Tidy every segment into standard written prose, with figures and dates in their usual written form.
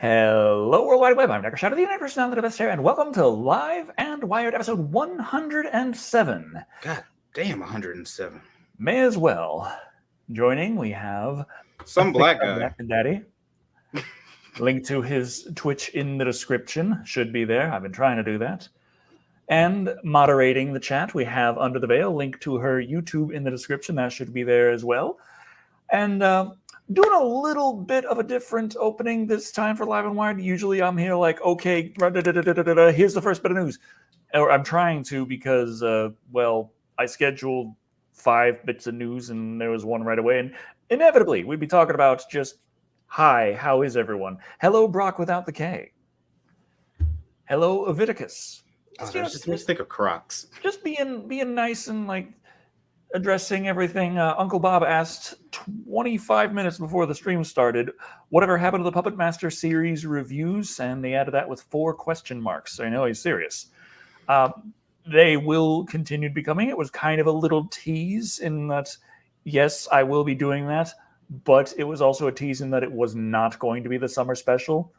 Hello, World Wide Web. I'm Dr. Shadow, the United Personality, the best here, and welcome to Live and Wired episode 107. God damn, 107. May as well. Joining, we have some black guy. Black Daddy. Link to his Twitch in the description should be there. I've been trying to do that. And moderating the chat, we have Under the Veil. Link to her YouTube in the description. That should be there as well. And doing a little bit of a different opening this time for Live and Wired. Usually I'm here like, okay, here's the first bit of news. Or I'm trying to because, well, I scheduled 5 bits of news and there was one right away. And inevitably, we'd be talking about just, hi, how is everyone? Hello, Brock without the K. Hello, Aviticus. Just makes me think of Crocs. Just being nice and like addressing everything. Uncle Bob asked 25 minutes before the stream started, whatever happened to the Puppet Master series reviews? And they added that with 4 question marks. So I know he's serious. They will continue to be coming. It was kind of a little tease in that, yes, I will be doing that. But it was also a tease in that it was not going to be the summer special,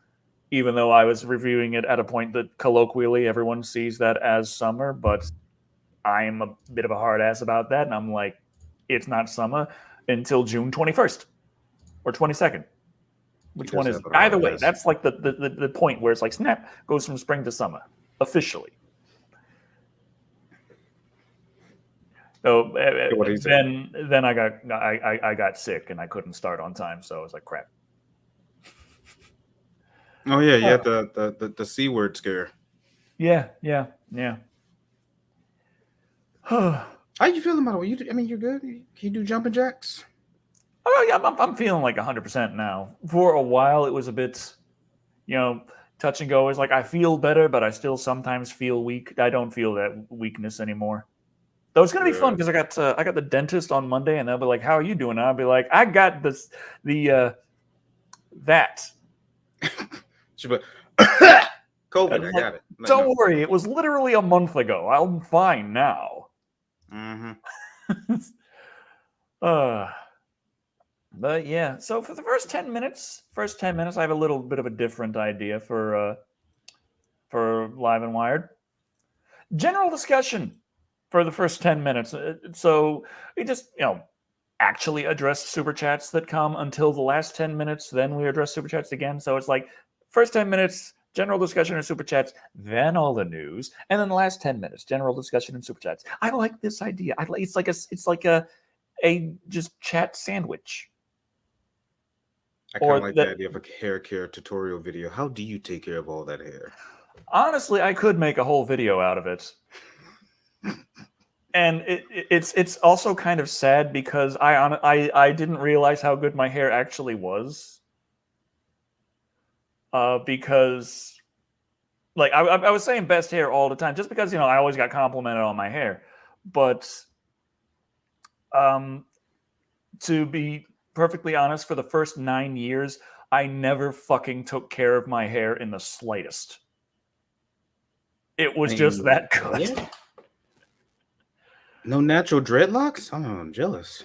even though I was reviewing it at a point that colloquially everyone sees that as summer. But I'm a bit of a hard ass about that, and I'm like, it's not summer until June 21st or 22nd. Which one is it? Either way, that's like the point where it's like, snap, goes from spring to summer, officially. So then I got sick and I couldn't start on time, so I was like, crap. Oh yeah, you had the C word scare. Yeah. How you feeling about it? You're good. Can you do jumping jacks? Oh yeah, I'm feeling like 100% now. For a while, it was a bit, touch and go. It's like I feel better, but I still sometimes feel weak. I don't feel that weakness anymore. Though it's gonna be fun because I got the dentist on Monday, and they'll be like, "How are you doing?" And I'll be like, "I got this, that." COVID, I got it. Don't worry, it was literally a month ago. I'm fine now. Mm-hmm. But yeah, so for the first 10 minutes, I have a little bit of a different idea for Live and Wired. General discussion for the first 10 minutes. So we just, actually address super chats that come until the last 10 minutes. Then we address super chats again. So it's like first 10 minutes, general discussion and super chats, then all the news, and then the last 10 minutes, general discussion and super chats. I like this idea. It's like a just chat sandwich. I kind of like the idea of a hair care tutorial video. How do you take care of all that hair? Honestly, I could make a whole video out of it. And it's also kind of sad because I didn't realize how good my hair actually was. Because like I was saying best hair all the time just because I always got complimented on my hair. But to be perfectly honest, for the first 9 years, I never fucking took care of my hair in the slightest. It was just that good. Yeah. No natural dreadlocks? I'm jealous.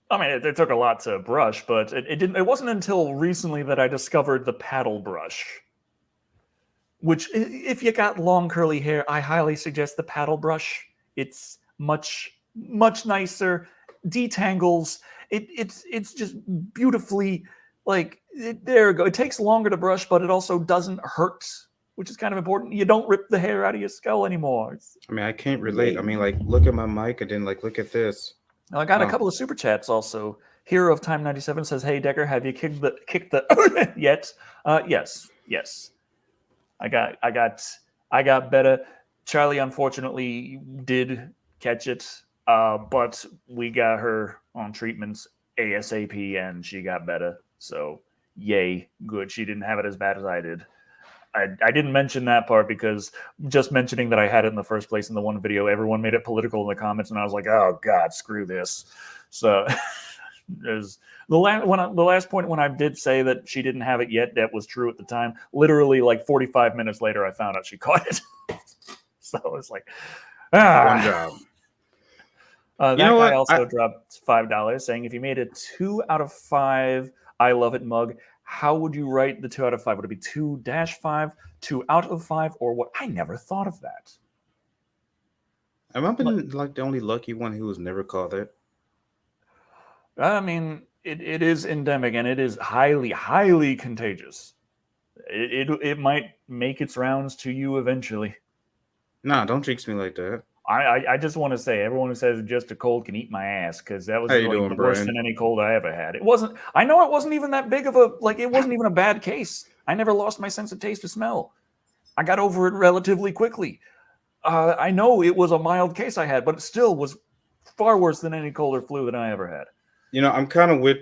I mean, it took a lot to brush, but it wasn't until recently that I discovered the paddle brush. Which, if you got long curly hair, I highly suggest the paddle brush. It's much nicer, detangles. It's just beautifully there we go. It takes longer to brush, but it also doesn't hurt, which is kind of important. You don't rip the hair out of your skull anymore. I can't relate. Look at my mic and then look at this. Now, I got a couple of super chats also. Hero of Time 97 says, "Hey Decker, have you kicked the yet?" Yes. I got better. Charlie unfortunately did catch it, but we got her on treatments ASAP, and she got better. So yay, good. She didn't have it as bad as I did. I didn't mention that part because just mentioning that I had it in the first place in the one video, everyone made it political in the comments, and I was like, oh god, screw this. So there's the last point when I did say that she didn't have it yet, that was true at the time. Literally like 45 minutes later, I found out she caught it. So it's like, One job. That guy also dropped $5 saying, if you made a 2 out of 5 I love it mug, how would you rate the 2 out of 5? Would it be 2-5, 2 out of 5, or what? I never thought of that. Am I been like the only lucky one who was never caught that? I mean, it is endemic and it is highly, highly contagious. It might make its rounds to you eventually. Nah, don't jinx me like that. I just want to say, everyone who says just a cold can eat my ass, because that was really worse than any cold I ever had. It wasn't. I know it wasn't even that big of a it wasn't even a bad case. I never lost my sense of taste or smell. I got over it relatively quickly. I know it was a mild case I had, but it still was far worse than any cold or flu that I ever had. You know, I'm kind of with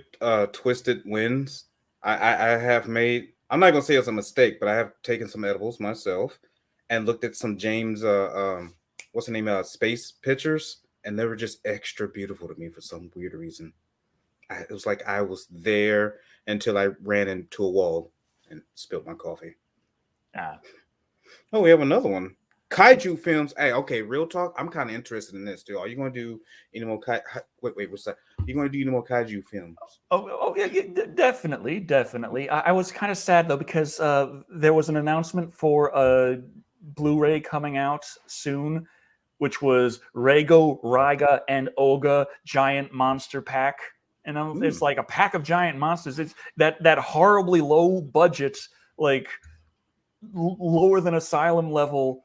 Twisted Winds. I have made. I'm not gonna say it's a mistake, but I have taken some edibles myself and looked at some James. What's the name of space pictures, and they were just extra beautiful to me for some weird reason. It was like I was there until I ran into a wall and spilled my coffee. Oh, we have another one. Kaiju films. Hey, okay, real talk. I'm kind of interested in this too. Are you going to do any more? Wait, what's that? Are you going to do any more kaiju films? Oh yeah, definitely. I was kind of sad though, because there was an announcement for a Blu-ray coming out soon, which was Rego, Raiga, and Oga Giant Monster Pack. And it's like a pack of giant monsters. It's that horribly low budget, like lower than Asylum level.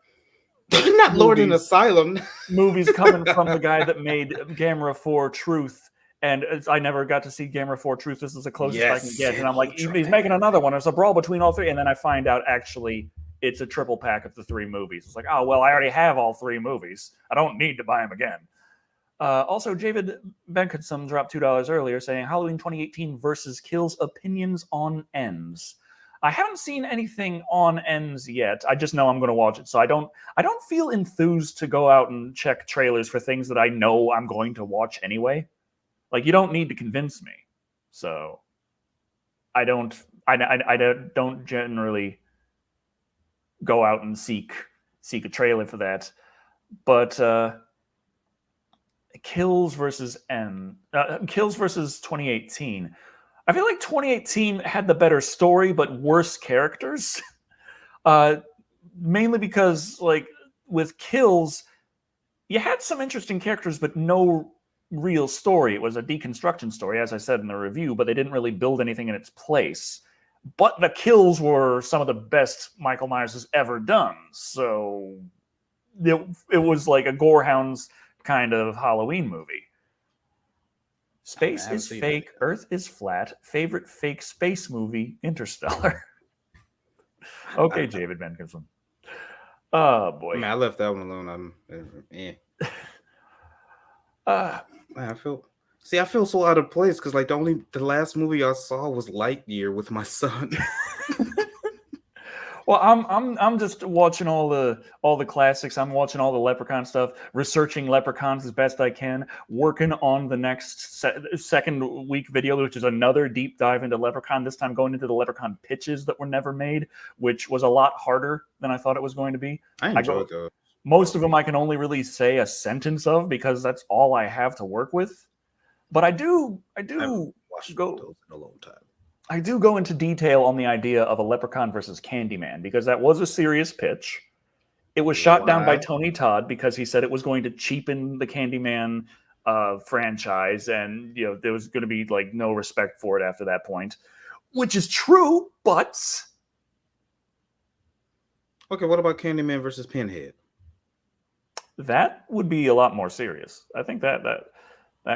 Not lower than Asylum. Movies coming from the guy that made Gamera 4 Truth. And I never got to see Gamera 4 Truth. This is the closest I can get. And I'm like, he's making another one. It's a brawl between all three. And then I find out actually it's a triple pack of the 3 movies. It's like, oh, well, I already have all 3 movies. I don't need to buy them again. Also, David Benkinson dropped $2 earlier saying Halloween 2018 versus Kills opinions on Ends. I haven't seen anything on Ends yet. I just know I'm going to watch it. So I don't feel enthused to go out and check trailers for things that I know I'm going to watch anyway. Like, you don't need to convince me. So I don't generally go out and seek a trailer for that. But Kills versus 2018. I feel like 2018 had the better story, but worse characters. Mainly because, like, with Kills, you had some interesting characters, but no real story. It was a deconstruction story, as I said in the review, but they didn't really build anything in its place. But the kills were some of the best Michael Myers has ever done. So it was like a Gorehounds kind of Halloween movie. Space is fake, Earth is flat. Favorite fake space movie, Interstellar. Okay, David Benkinson. Oh, boy. I mean, I left that one alone. Man, I feel so out of place because like the last movie I saw was Lightyear with my son. Well, I'm just watching all the classics. I'm watching all the Leprechaun stuff, researching Leprechauns as best I can, working on the next second week video, which is another deep dive into Leprechaun. This time going into the Leprechaun pitches that were never made, which was a lot harder than I thought it was going to be. I enjoyed those. Most of them I can only really say a sentence of because that's all I have to work with. But I do watched those in a long time. I do go into detail on the idea of a Leprechaun versus Candyman because that was a serious pitch. It was shot down by Tony Todd because he said it was going to cheapen the Candyman franchise, and there was going to be like no respect for it after that point, which is true. But okay, what about Candyman versus Pinhead? That would be a lot more serious. I think that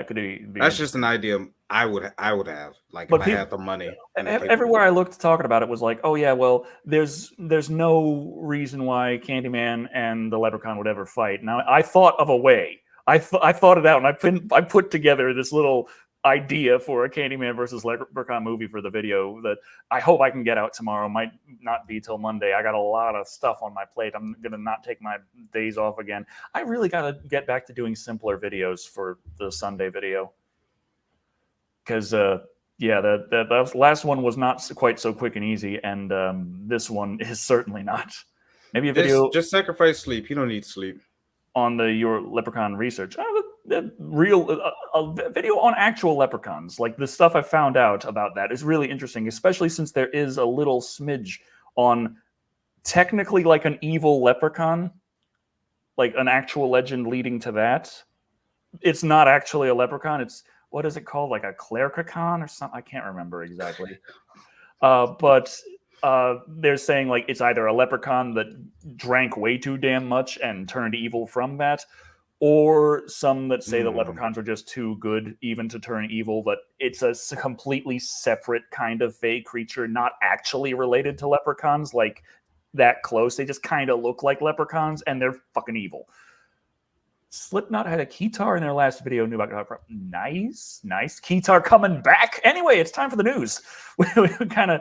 could be. That's just an idea I would have, like, if I had the money. Everywhere I looked talking about it was like, oh yeah, well, there's no reason why Candyman and the Leprechaun would ever fight. Now I thought of a way. I thought it out, and I put together this little idea for a Candyman versus Leprechaun movie for the video that I hope I can get out tomorrow. Might not be till Monday. I got a lot of stuff on my plate. I'm gonna not take my days off again. I really gotta get back to doing simpler videos for the Sunday video, because yeah, that last one was not quite so quick and easy, and this one is certainly not. Maybe a video Just sacrifice sleep. You don't need sleep. On your Leprechaun research. The real a video on actual leprechauns, like the stuff I found out about that is really interesting, especially since there is a little smidge on technically like an evil leprechaun, like an actual legend leading to that. It's not actually a leprechaun. It's, what is it called? Like a clericon or something? I can't remember exactly. But they're saying like it's either a leprechaun that drank way too damn much and turned evil from that, or some that say that leprechauns are just too good even to turn evil, that it's a completely separate kind of fey creature, not actually related to leprechauns, like that close. They just kind of look like leprechauns and they're fucking evil. Slipknot had a Keytar in their last video. New about nice. Keytar coming back. Anyway, it's time for the news. We're kind of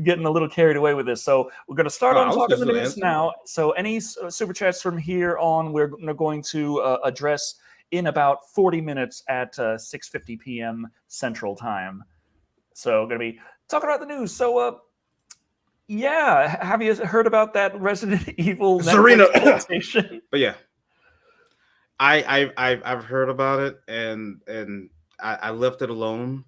getting a little carried away with this, so we're going to start on talking the news now. So any super chats from here on, we're going to address in about 40 minutes at 6:50 p.m. Central Time. So going to be talking about the news. So yeah, have you heard about that Resident Evil Serena adaptation? But yeah, I've heard about it, and I left it alone.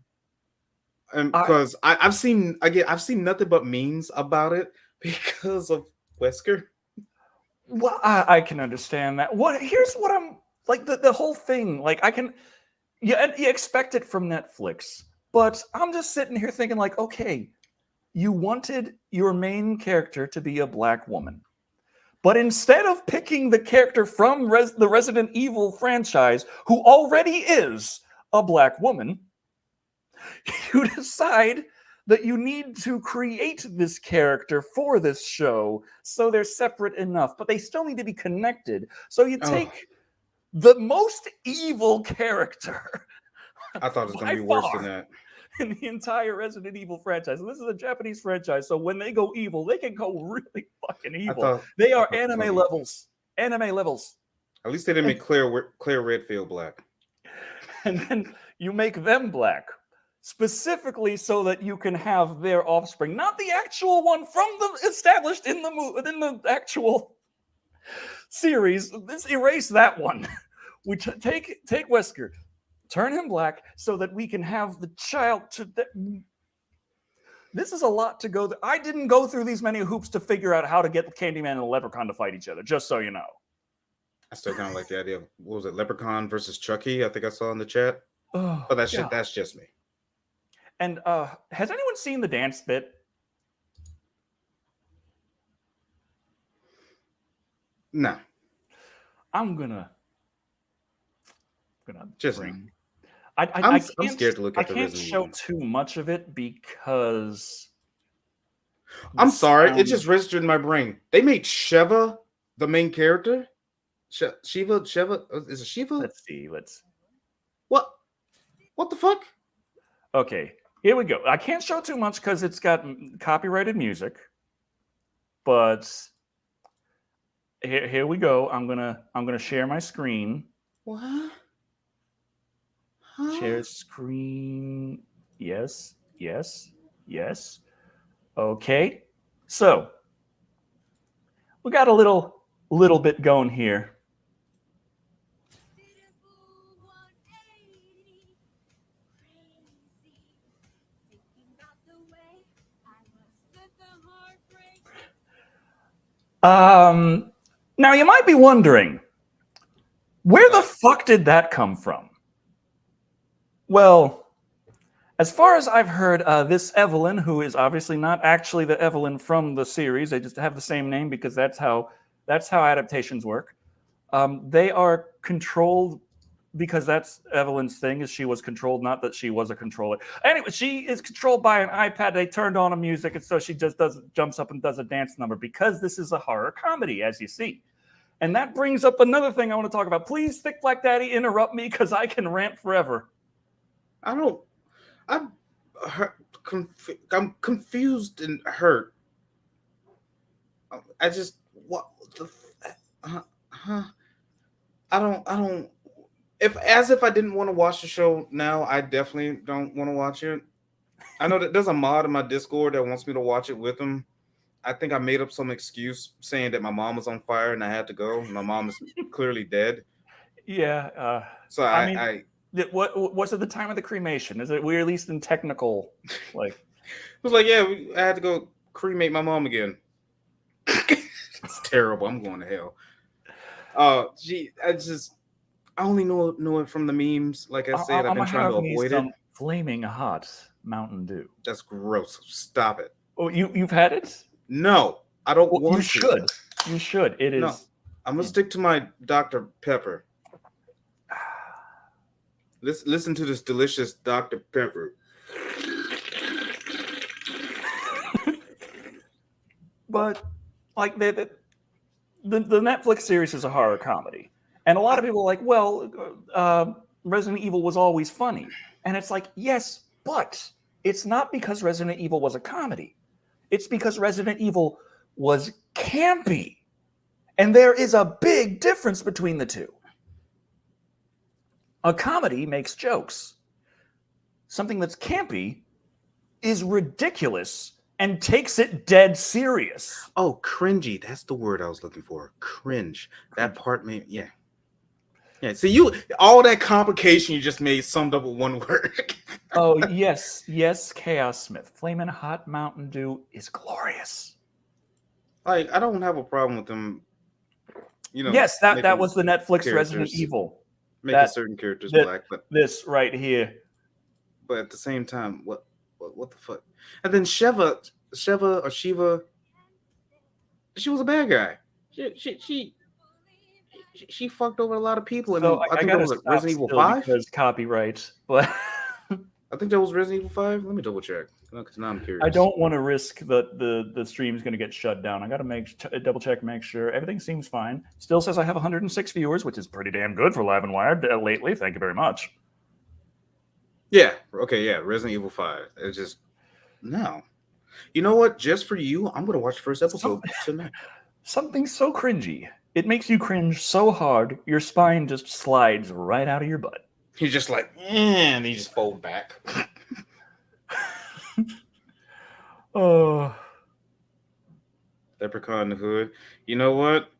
Because I've seen nothing but memes about it because of Wesker. Well, I can understand that. Here's what I'm like, the whole thing. Like, you expect it from Netflix, but I'm just sitting here thinking like, okay, you wanted your main character to be a black woman, but instead of picking the character from the Resident Evil franchise, who already is a black woman, you decide that you need to create this character for this show so they're separate enough, but they still need to be connected. So you take the most evil character. I thought it was going to be worse than that. In the entire Resident Evil franchise. And this is a Japanese franchise, so when they go evil, they can go really fucking evil. They are anime levels. Anime levels. At least they didn't make Claire Redfield black. And then you make them black, specifically so that you can have their offspring, not the actual one from the established in the actual series. Let's erase that one. We take Wesker, turn him black, so that we can have the child. This is a lot to go. I didn't go through these many hoops to figure out how to get Candyman and the Leprechaun to fight each other. Just so you know. I still kind of like the idea of, what was it, Leprechaun versus Chucky? I think I saw in the chat. But that's just me. And has anyone seen the dance bit? No. I'm gonna just bring. I'm scared to look at the I can't show too much of it because I'm sorry, it just registered in my brain. They made Sheva the main character. Sheva, is it Sheva? Let's see. What the fuck? Okay, here we go. I can't show too much because it's got copyrighted music. But here we go. I'm gonna share my screen. What? Huh? Share screen. Yes. Okay. So we got a little bit going here. Now you might be wondering, where the fuck did that come from? Well, as far as I've heard, this Evelyn, who is obviously not actually the Evelyn from the series, they just have the same name because that's how adaptations work. They are controlled because that's Evelyn's thing, is she was controlled, not that she was a controller. Anyway, she is controlled by an iPad. They turned on a music, and so she just jumps up and does a dance number because this is a horror comedy, as you see. And that brings up another thing I want to talk about. Please, Thick Black Daddy, interrupt me because I can rant forever. I don't. I'm hurt, I'm confused and hurt. I just what the huh? I don't. If I didn't want to watch the show now, I definitely don't want to watch it. I know that there's a mod in my Discord that wants me to watch it with him. I think I made up some excuse saying that my mom was on fire and I had to go. My mom is clearly dead. Yeah. So I mean, I what was it the time of the cremation? Is it we're at least in technical like? was like, yeah, I had to go cremate my mom again. It's terrible. I'm going to hell. Gee, I only know it from the memes. Like I said, I've I'm been gonna trying to have me avoid it. some flaming hot Mountain Dew. That's gross. Stop it. Oh, you've had it? No, I don't Well, want you to. should. You should. It No, is. I'm gonna stick to my Dr. Pepper. Listen to this delicious Dr. Pepper. But like the Netflix series is a horror comedy, and a lot of people are like, well, Resident Evil was always funny, and it's like, yes, but it's not because Resident Evil was a comedy. It's because Resident Evil was campy, and there is a big difference between the two. A comedy makes jokes. Something that's campy is ridiculous and takes it dead serious. Oh, cringy. That's the word I was looking for. Cringe. That part made, yeah. Yeah. See, all that complication you just made summed up with one word. Oh, yes, Chaos Smith. Flamin' Hot Mountain Dew is glorious. Like, I don't have a problem with them, Yes, that was the Netflix Resident Evil. Making certain characters black, but this right here. But at the same time, what the fuck? And then Shiva, she was a bad guy. She fucked over a lot of people, and So I think that was Resident Evil 5 because copyright, but I think that was Resident Evil 5. Let me double check because now I'm curious. I don't want to risk that the stream's going to get shut down. I got to double check, make sure everything seems fine. Still says I have 106 viewers, which is pretty damn good for Live and Wired lately. Thank you very much. Yeah. Okay. Yeah. Resident Evil 5. It's just no. You know what? Just for you, I'm gonna watch the first episode tonight. Something so cringy. It makes you cringe so hard, your spine just slides right out of your butt. He's just like, and he just fold back. Oh, Leprechaun in the Hood. You know what?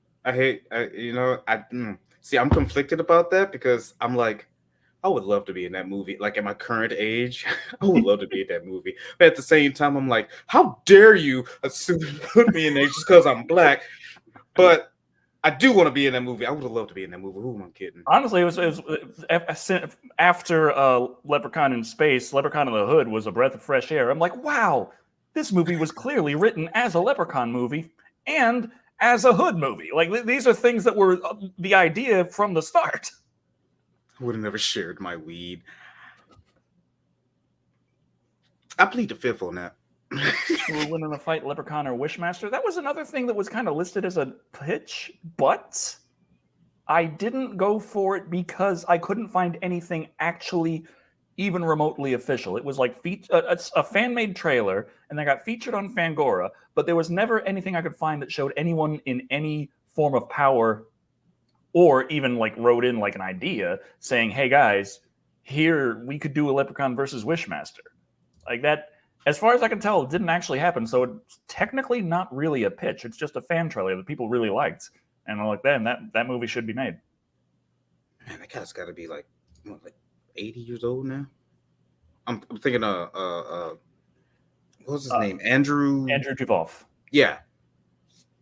See, I'm conflicted about that because I'm like, I would love to be in that movie. Like at my current age, I would love to be in that movie. But at the same time, I'm like, how dare you assume put me in there just because I'm black? But I do want to be in that movie. I would have loved to be in that movie. Who am I kidding? Honestly, it was after Leprechaun in Space, Leprechaun in the Hood was a breath of fresh air. I'm like, wow, this movie was clearly written as a Leprechaun movie and as a Hood movie. Like these are things that were the idea from the start. I would have never shared my weed. I plead the fifth on that. We're winning a fight, Leprechaun or Wishmaster. That was another thing that was kind of listed as a pitch, but I didn't go for it because I couldn't find anything actually even remotely official. It was like it's a fan-made trailer, and they got featured on Fangora, but there was never anything I could find that showed anyone in any form of power or even like wrote in like an idea saying, hey guys, here we could do a Leprechaun versus Wishmaster. Like that, as far as I can tell, it didn't actually happen. So it's technically not really a pitch. It's just a fan trailer that people really liked. And I'm like, man, that movie should be made. Man, that guy's got to be like 80 years old now. I'm thinking what was his name? Andrew Duvoff. Yeah.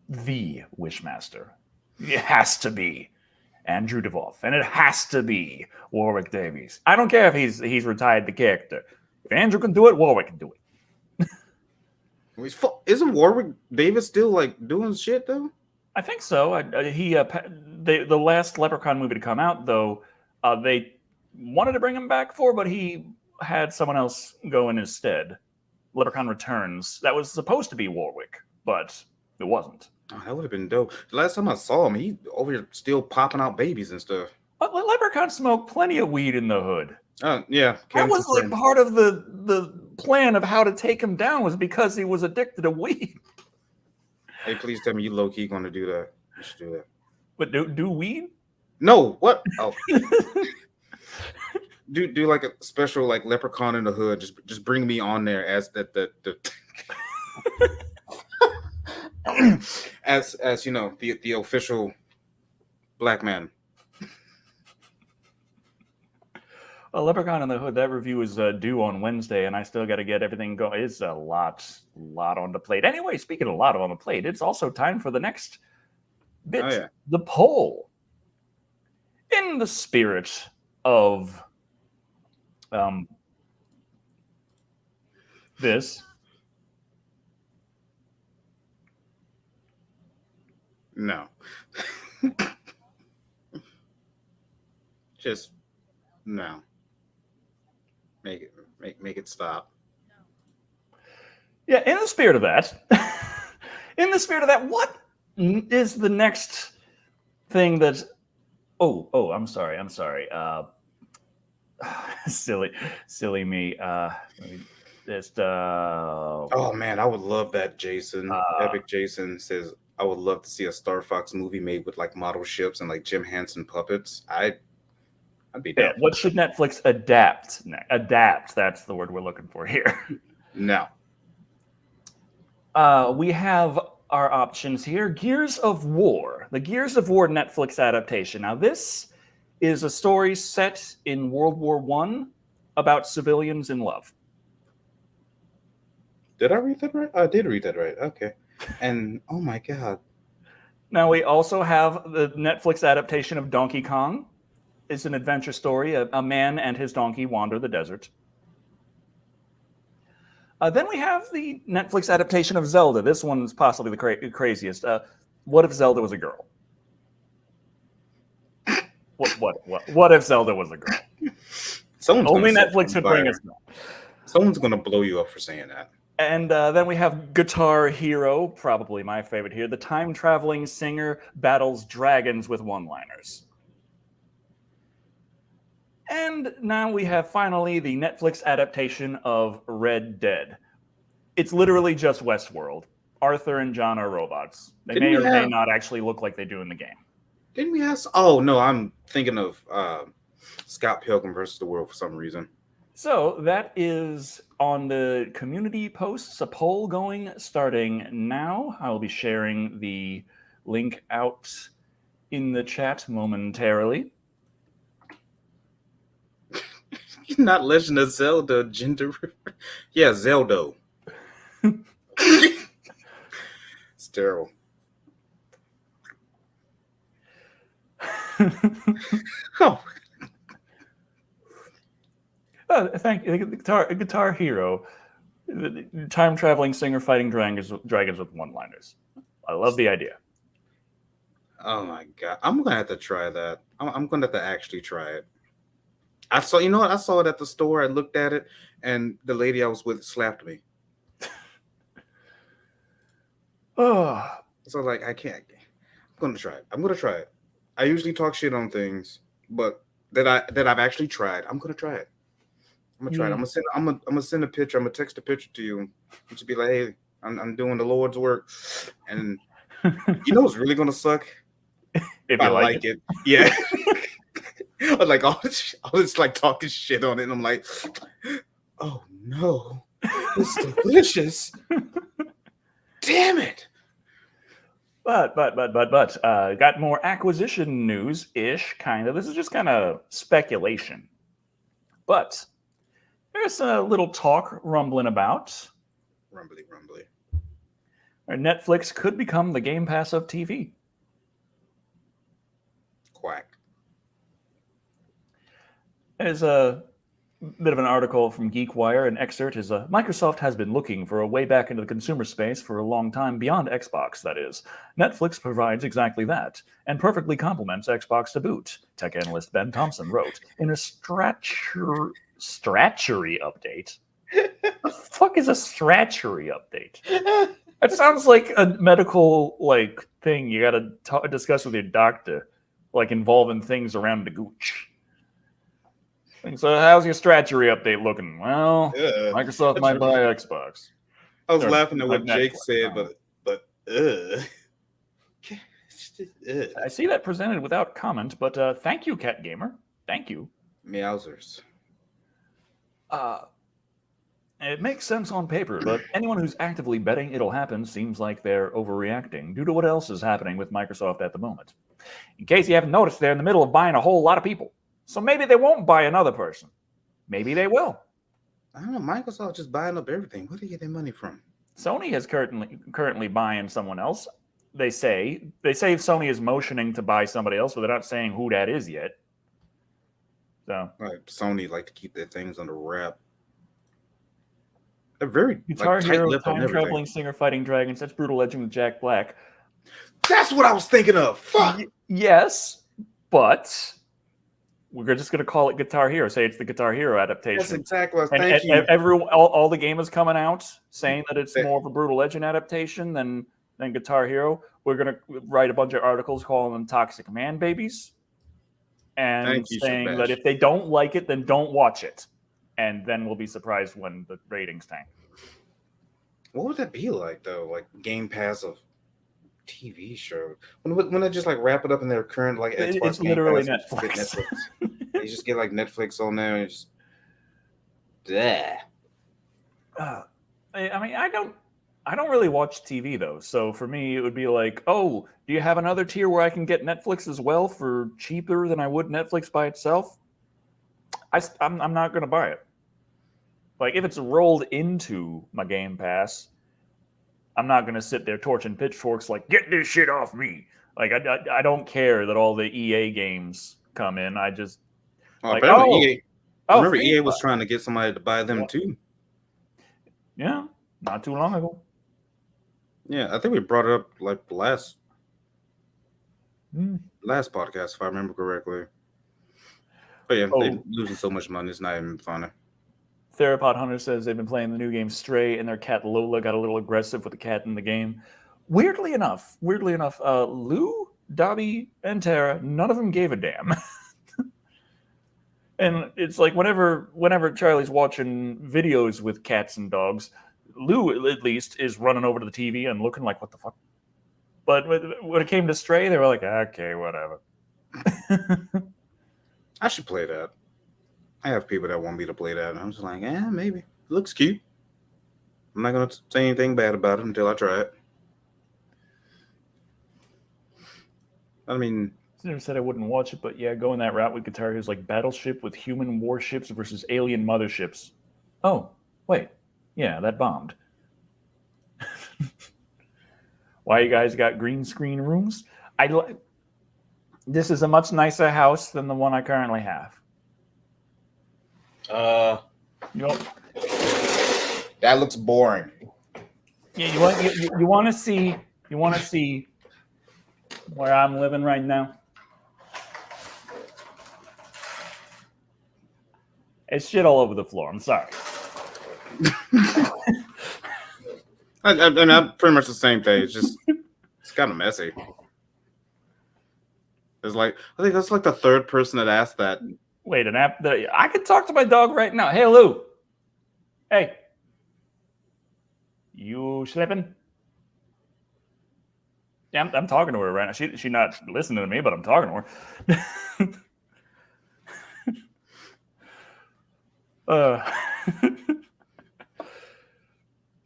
The Wishmaster. It has to be Andrew Duvoff. And it has to be Warwick Davies. I don't care if he's retired the character. If Andrew can do it, Warwick can do it. Isn't Warwick Davis still like doing shit though? I think so. The last Leprechaun movie to come out though, they wanted to bring him back but he had someone else go in his stead. Leprechaun Returns. That was supposed to be Warwick, but it wasn't. Oh, that would have been dope. The last time I saw him, he over here still popping out babies and stuff. Leprechaun smoked plenty of weed in the hood. Yeah. That was like part of the plan of how to take him down was because he was addicted to weed. Hey, please tell me you low key gonna do that. You should do that. But do weed? No, what? Oh. do like a special like Leprechaun in the Hood. Just bring me on there as the as you know the official black man. Leprechaun in the Hood. That review is due on Wednesday, and I still got to get everything going. It's a lot on the plate. Anyway, speaking of a lot on the plate, it's also time for the next bit, the poll. In the spirit of this. No. Just no. Make it stop. Yeah, in the spirit of that, what is the next thing that? Oh, I'm sorry. Silly me. Just. Oh man, I would love that. Jason, Epic Jason says, I would love to see a Star Fox movie made with like model ships and like Jim Henson puppets. I'd be down. Yeah, what should Netflix adapt? Adapt. That's the word we're looking for here. No. We have our options here. Gears of War. The Gears of War Netflix adaptation. Now, this is a story set in World War I about civilians in love. Did I read that right? I did read that right. Okay. And oh my God. Now, we also have the Netflix adaptation of Donkey Kong. It's an adventure story. A man and his donkey wander the desert. Then we have the Netflix adaptation of Zelda. This one's possibly the craziest. What if Zelda was a girl? What if Zelda was a girl? Only Netflix could bring us that. Someone's going to blow you up for saying that. And then we have Guitar Hero, probably my favorite here. The time-traveling singer battles dragons with one-liners. And now we have finally the Netflix adaptation of Red Dead. It's literally just Westworld. Arthur and John are robots. They may or may not actually look like they do in the game. Didn't we have? Oh no, I'm thinking of Scott Pilgrim versus the World for some reason. So that is on the community posts, a poll going starting now. I will be sharing the link out in the chat momentarily. Not Legend of Zelda, gender. Yeah, Zelda. It's terrible. Oh. Thank you. Guitar Hero, the time-traveling singer fighting dragons with one-liners. I love the idea. Oh my God. I'm going to have to try that. I'm going to have to actually try it. I saw it at the store. I looked at it, and the lady I was with slapped me. Oh. So like, I can't. I'm going to try it. I'm going to try it. I usually talk shit on things, but that I've actually tried. I'm going to try it. I'm gonna try it. I'm gonna send a picture. I'm gonna text a picture to you. You should be like, "Hey, I'm doing the Lord's work," and you know what's really gonna suck? If I like it. Yeah. I like all this like talking shit on it, and I'm like, "Oh no, it's delicious." Damn it. But got more acquisition news-ish, kind of. This is just kind of speculation, but. There's a little talk rumbling about. Rumbly. Netflix could become the Game Pass of TV. Quack. There's a bit of an article from GeekWire. An excerpt is Microsoft has been looking for a way back into the consumer space for a long time, beyond Xbox, that is. Netflix provides exactly that, and perfectly complements Xbox to boot, tech analyst Ben Thompson wrote in a Stratchery update. What the fuck is a Stratchery update? That sounds like a medical thing you gotta discuss with your doctor. like involving things around the gooch. So how's your Stratchery update looking? Well, Microsoft might buy Xbox. I was laughing at what Jake Netflix, said, but I see that presented without comment, but thank you, Cat Gamer. Thank you. Meowsers. It makes sense on paper, but anyone who's actively betting it'll happen seems like they're overreacting due to what else is happening with Microsoft at the moment. In case you haven't noticed, they're in the middle of buying a whole lot of people. So maybe they won't buy another person. Maybe they will. I don't know. Microsoft just buying up everything. Where do you get their money from? Sony is currently buying someone else. They say Sony is motioning to buy somebody else, but they're not saying who that is yet. So Sony like to keep their things under wrap. They're very Guitar Hero, time traveling singer fighting dragons. That's Brutal Legend with Jack Black. That's what I was thinking of. Fuck. Yes, but we're just going to call it Guitar Hero. Say it's the Guitar Hero adaptation. That's exactly what I was thinking. All the gamers coming out saying that it's more of a Brutal Legend adaptation than Guitar Hero. We're going to write a bunch of articles calling them toxic man babies and saying that if they don't like it, then don't watch it. And then we'll be surprised when the ratings tank. What would that be like, though? Like Game Pass of TV show? When they just like wrap it up in their current like Xbox it's Game literally Pass, Netflix. You just get like Netflix on there and just I mean, I don't really watch TV though. So for me, it would be like, oh, do you have another tier where I can get Netflix as well for cheaper than I would Netflix by itself? I'm not going to buy it. Like, if it's rolled into my Game Pass, I'm not going to sit there torching pitchforks like, get this shit off me. Like, I don't care that all the EA games come in. I just... EA was trying to get somebody to buy them too. Yeah, not too long ago. Yeah, I think we brought it up like last podcast, if I remember correctly. But yeah, they're losing so much money, it's not even funny. Therapod Hunter says they've been playing the new game Stray, and their cat Lola got a little aggressive with the cat in the game. Weirdly enough, Lou, Dobby, and Tara, none of them gave a damn. And it's like whenever Charlie's watching videos with cats and dogs, Lou at least is running over to the TV and looking like, what the fuck? But when it came to Stray, they were like, okay, whatever. I should play that. I have people that want me to play that, and I'm just like, maybe. It looks cute. I'm not going to say anything bad about it until I try it. I mean... I never said I wouldn't watch it, but yeah, going that route with Guitar Hero is like Battleship with human warships versus alien motherships. Oh, wait. Yeah, that bombed. Why you guys got green screen rooms? This is a much nicer house than the one I currently have. That looks boring. Yeah, you want to see where I'm living right now? It's shit all over the floor. I'm sorry. I'm pretty much the same thing. It's kind of messy. It's like, I think that's like the third person that asked that. Wait, I could talk to my dog right now. Hey, Lou. Hey. You sleeping? Yeah, I'm talking to her right now. She's not listening to me, but I'm talking to her. Tell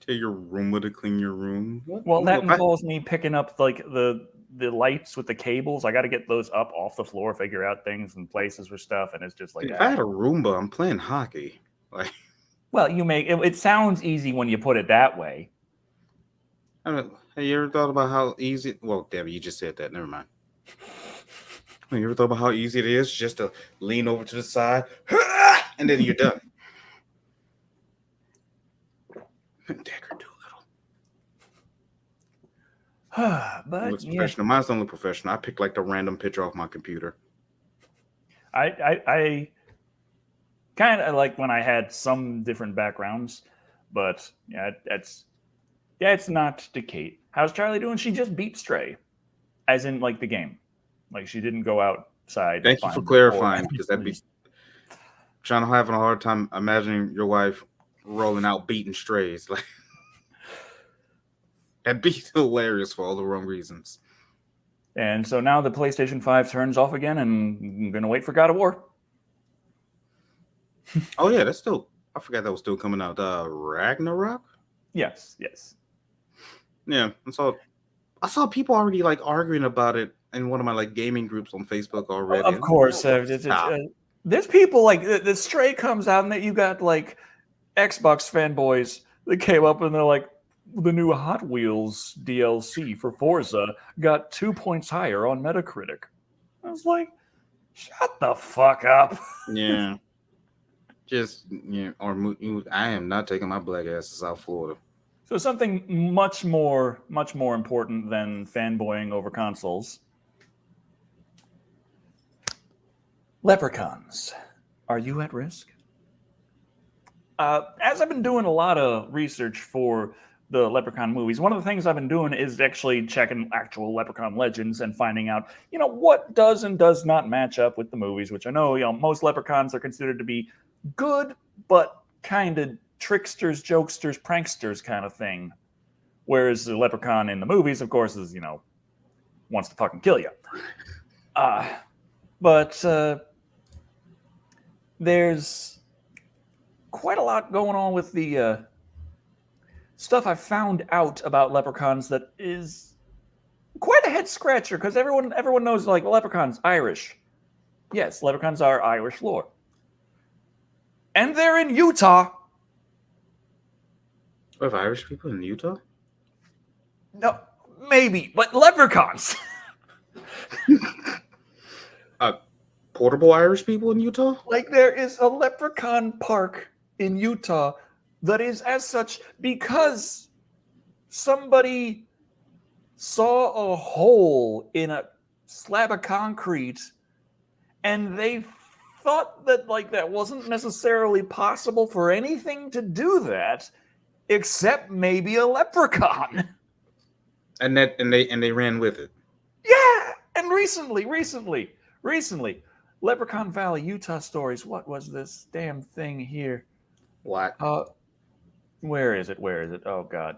your Roomba to clean your room. Well, that involves me picking up like the lights with the cables. I got to get those up off the floor, figure out things and places for stuff, and it's just like. Dude, if I had a Roomba, I'm playing hockey. Like, well, you make it sounds easy when you put it that way. I mean, have you ever thought about how easy? Well, Debbie, you just said that. Never mind. Have you ever thought about how easy it is just to lean over to the side, and then you're done? Decker Doolittle. But looks professional. Yeah. Mine's only professional. I picked like the random picture off my computer. I kind of like when I had some different backgrounds, but yeah, it's not to Kate. How's Charlie doing? She just beat Stray, as in like the game. Like she didn't go outside. Thank you for clarifying, because that'd be trying to having a hard time imagining your wife rolling out beating strays. Like that'd be hilarious for all the wrong reasons. And so now the PlayStation 5 turns off again, and I'm gonna wait for God of War. Oh yeah, that's still. I forgot that was still coming out. Ragnarok. Yes. Yeah, I saw people already like arguing about it in one of my like gaming groups on Facebook already. Of course, there's people like the Stray comes out, and that you got like Xbox fanboys that came up and they're like, the new Hot Wheels DLC for Forza got 2 points higher on Metacritic. I was like, shut the fuck up. Yeah. Just I am not taking my black ass to South Florida. So something much more important than fanboying over consoles. Leprechauns. Are you at risk? As I've been doing a lot of research for the Leprechaun movies, one of the things I've been doing is actually checking actual Leprechaun legends and finding out, what does and does not match up with the movies, which I know, most Leprechauns are considered to be good, but kind of tricksters, jokesters, pranksters kind of thing. Whereas the Leprechaun in the movies, of course, is, wants to fucking kill you. But there's quite a lot going on with the stuff I found out about Leprechauns that is quite a head scratcher, because everyone knows like Leprechaun's Irish. Yes, Leprechauns are Irish lore. And they're in Utah. We have Irish people in Utah? No, maybe, but Leprechauns. Portable Irish people in Utah? Like there is a Leprechaun park in Utah that is as such because somebody saw a hole in a slab of concrete and they thought that like that wasn't necessarily possible for anything to do that except maybe a leprechaun. And they ran with it. Yeah, and recently, Leprechaun Valley, Utah stories. What was this damn thing here? What? Where is it? Oh God.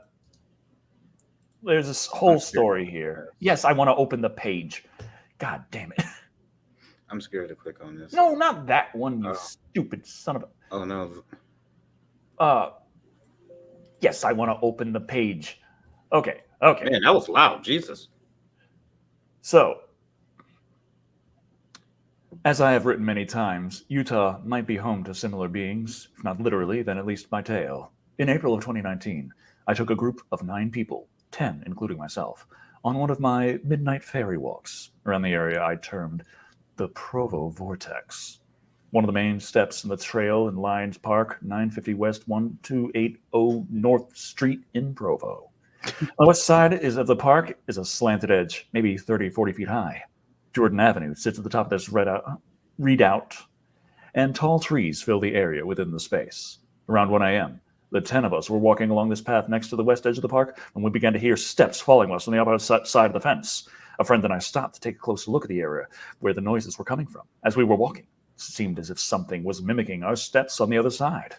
There's this whole story here. Yes, I want to open the page. God damn it. I'm scared to click on this. No, not that one, you stupid son of a... Oh, no. Yes, I want to open the page. Okay. Man, that was loud. Jesus. So, as I have written many times, Utah might be home to similar beings, if not literally, then at least by tale. In April of 2019, I took a group of 9 people, 10 including myself, on one of my midnight ferry walks around the area I termed the Provo Vortex. One of the main steps in the trail in Lyons Park, 950 West 1280 North Street in Provo. On the west side of the park is a slanted edge, maybe 30, 40 feet high. Jordan Avenue sits at the top of this redoubt, and tall trees fill the area within the space. Around 1 a.m., the 10 of us were walking along this path next to the west edge of the park when we began to hear steps following us on the opposite side of the fence. A friend and I stopped to take a closer look at the area where the noises were coming from. As we were walking, it seemed as if something was mimicking our steps on the other side.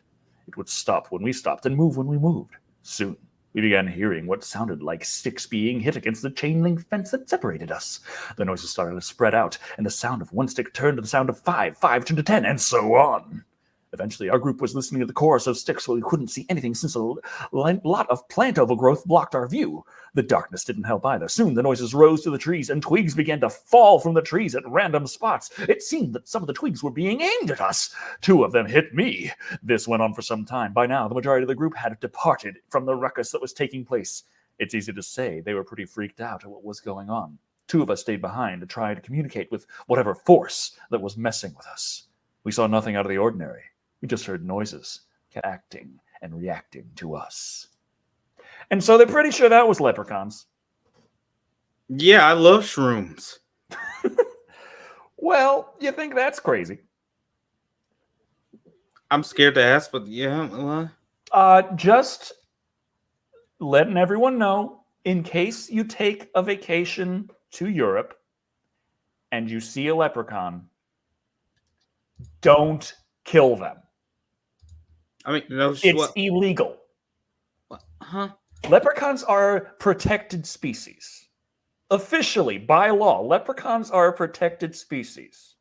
It would stop when we stopped and move when we moved. Soon, we began hearing what sounded like sticks being hit against the chain link fence that separated us. The noises started to spread out, and the sound of one stick turned to the sound of 5 turned to 10, and so on. Eventually, our group was listening to the chorus of sticks, so we couldn't see anything since a lot of plant overgrowth blocked our view. The darkness didn't help either. Soon, the noises rose to the trees, and twigs began to fall from the trees at random spots. It seemed that some of the twigs were being aimed at us. 2 of them hit me. This went on for some time. By now, the majority of the group had departed from the ruckus that was taking place. It's easy to say they were pretty freaked out at what was going on. 2 of us stayed behind to try to communicate with whatever force that was messing with us. We saw nothing out of the ordinary. We just heard noises, acting and reacting to us. And so they're pretty sure that was leprechauns. Yeah, I love shrooms. Well, you think that's crazy? I'm scared to ask, but yeah. Just letting everyone know, in case you take a vacation to Europe, and you see a leprechaun, don't kill them. I mean, no, It's illegal. Huh? Leprechauns are protected species. Officially, by law, leprechauns are a protected species.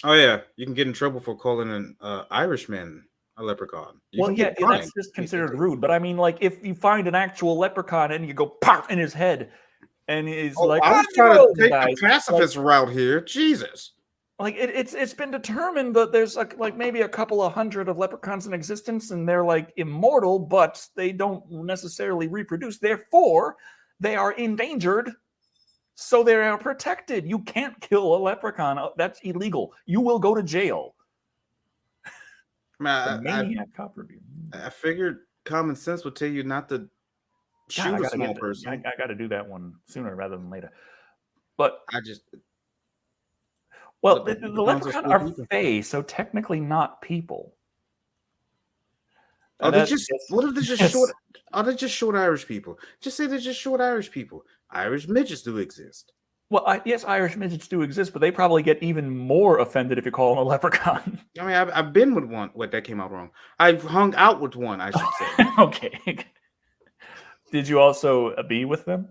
Oh yeah, you can get in trouble for calling an Irishman a leprechaun. You can get fined. That's just considered rude. But I mean, like, if you find an actual leprechaun and you go pop in his head, and he's like, I was trying to take the pacifist route here. Jesus. Like it's been determined that there's like maybe a couple of hundred of leprechauns in existence, and they're like immortal, but they don't necessarily reproduce. Therefore, they are endangered. So they are protected. You can't kill a leprechaun. That's illegal. You will go to jail. I figured common sense would tell you not to shoot a small person. I got to do that one sooner rather than later. But the leprechaun are fae, so technically not people. What if they're just short? Are they just short Irish people? Just say they're just short Irish people. Irish midgets do exist. Well, yes, Irish midgets do exist, but they probably get even more offended if you call them a leprechaun. I mean, I've been with one. Wait, that came out wrong. I've hung out with one, I should say. Okay. Did you also be with them?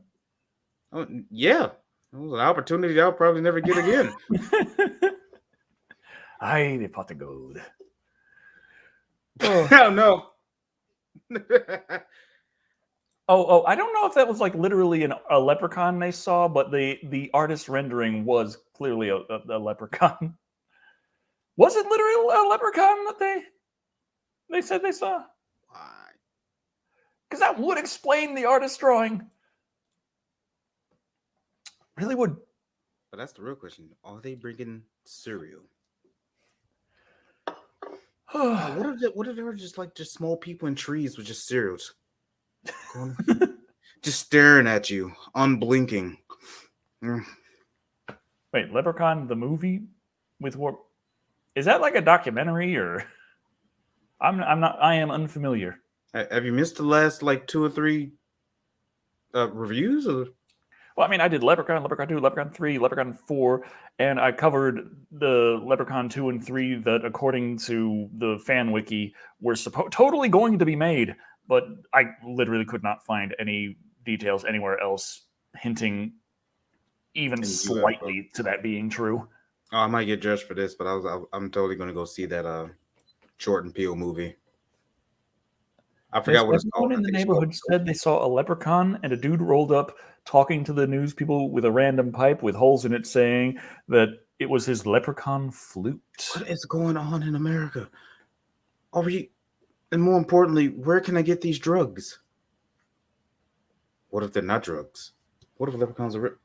Oh, yeah. It was an opportunity I'll probably never get again. Aye, the pot of gold. Oh, no. I don't know if that was like literally a leprechaun they saw, but the artist rendering was clearly a leprechaun. Was it literally a leprechaun that they said they saw? Why? Because that would explain the artist drawing. Really would. But that's the real question. Are they bringing cereal? What if they were just small people in trees with just cereals? Just staring at you, unblinking. Wait, Leprechaun the movie with what? Is that like a documentary or? I am unfamiliar. Have you missed the last 2 or 3 reviews? Or? Well, I mean, I did Leprechaun, Leprechaun 2, Leprechaun 3, Leprechaun 4, and I covered the Leprechaun 2 and 3 that, according to the fan wiki, were totally going to be made, but I literally could not find any details anywhere else hinting even slightly to that being true. Oh, I might get judged for this, but I'm totally going to go see that Jordan Peele movie. I forgot what it's called. Everyone in the neighborhood said they saw a leprechaun, and a dude rolled up talking to the news people with a random pipe with holes in it, saying that it was his leprechaun flute. What is going on in America? And more importantly, where can I get these drugs? What if they're not drugs? What if leprechauns are?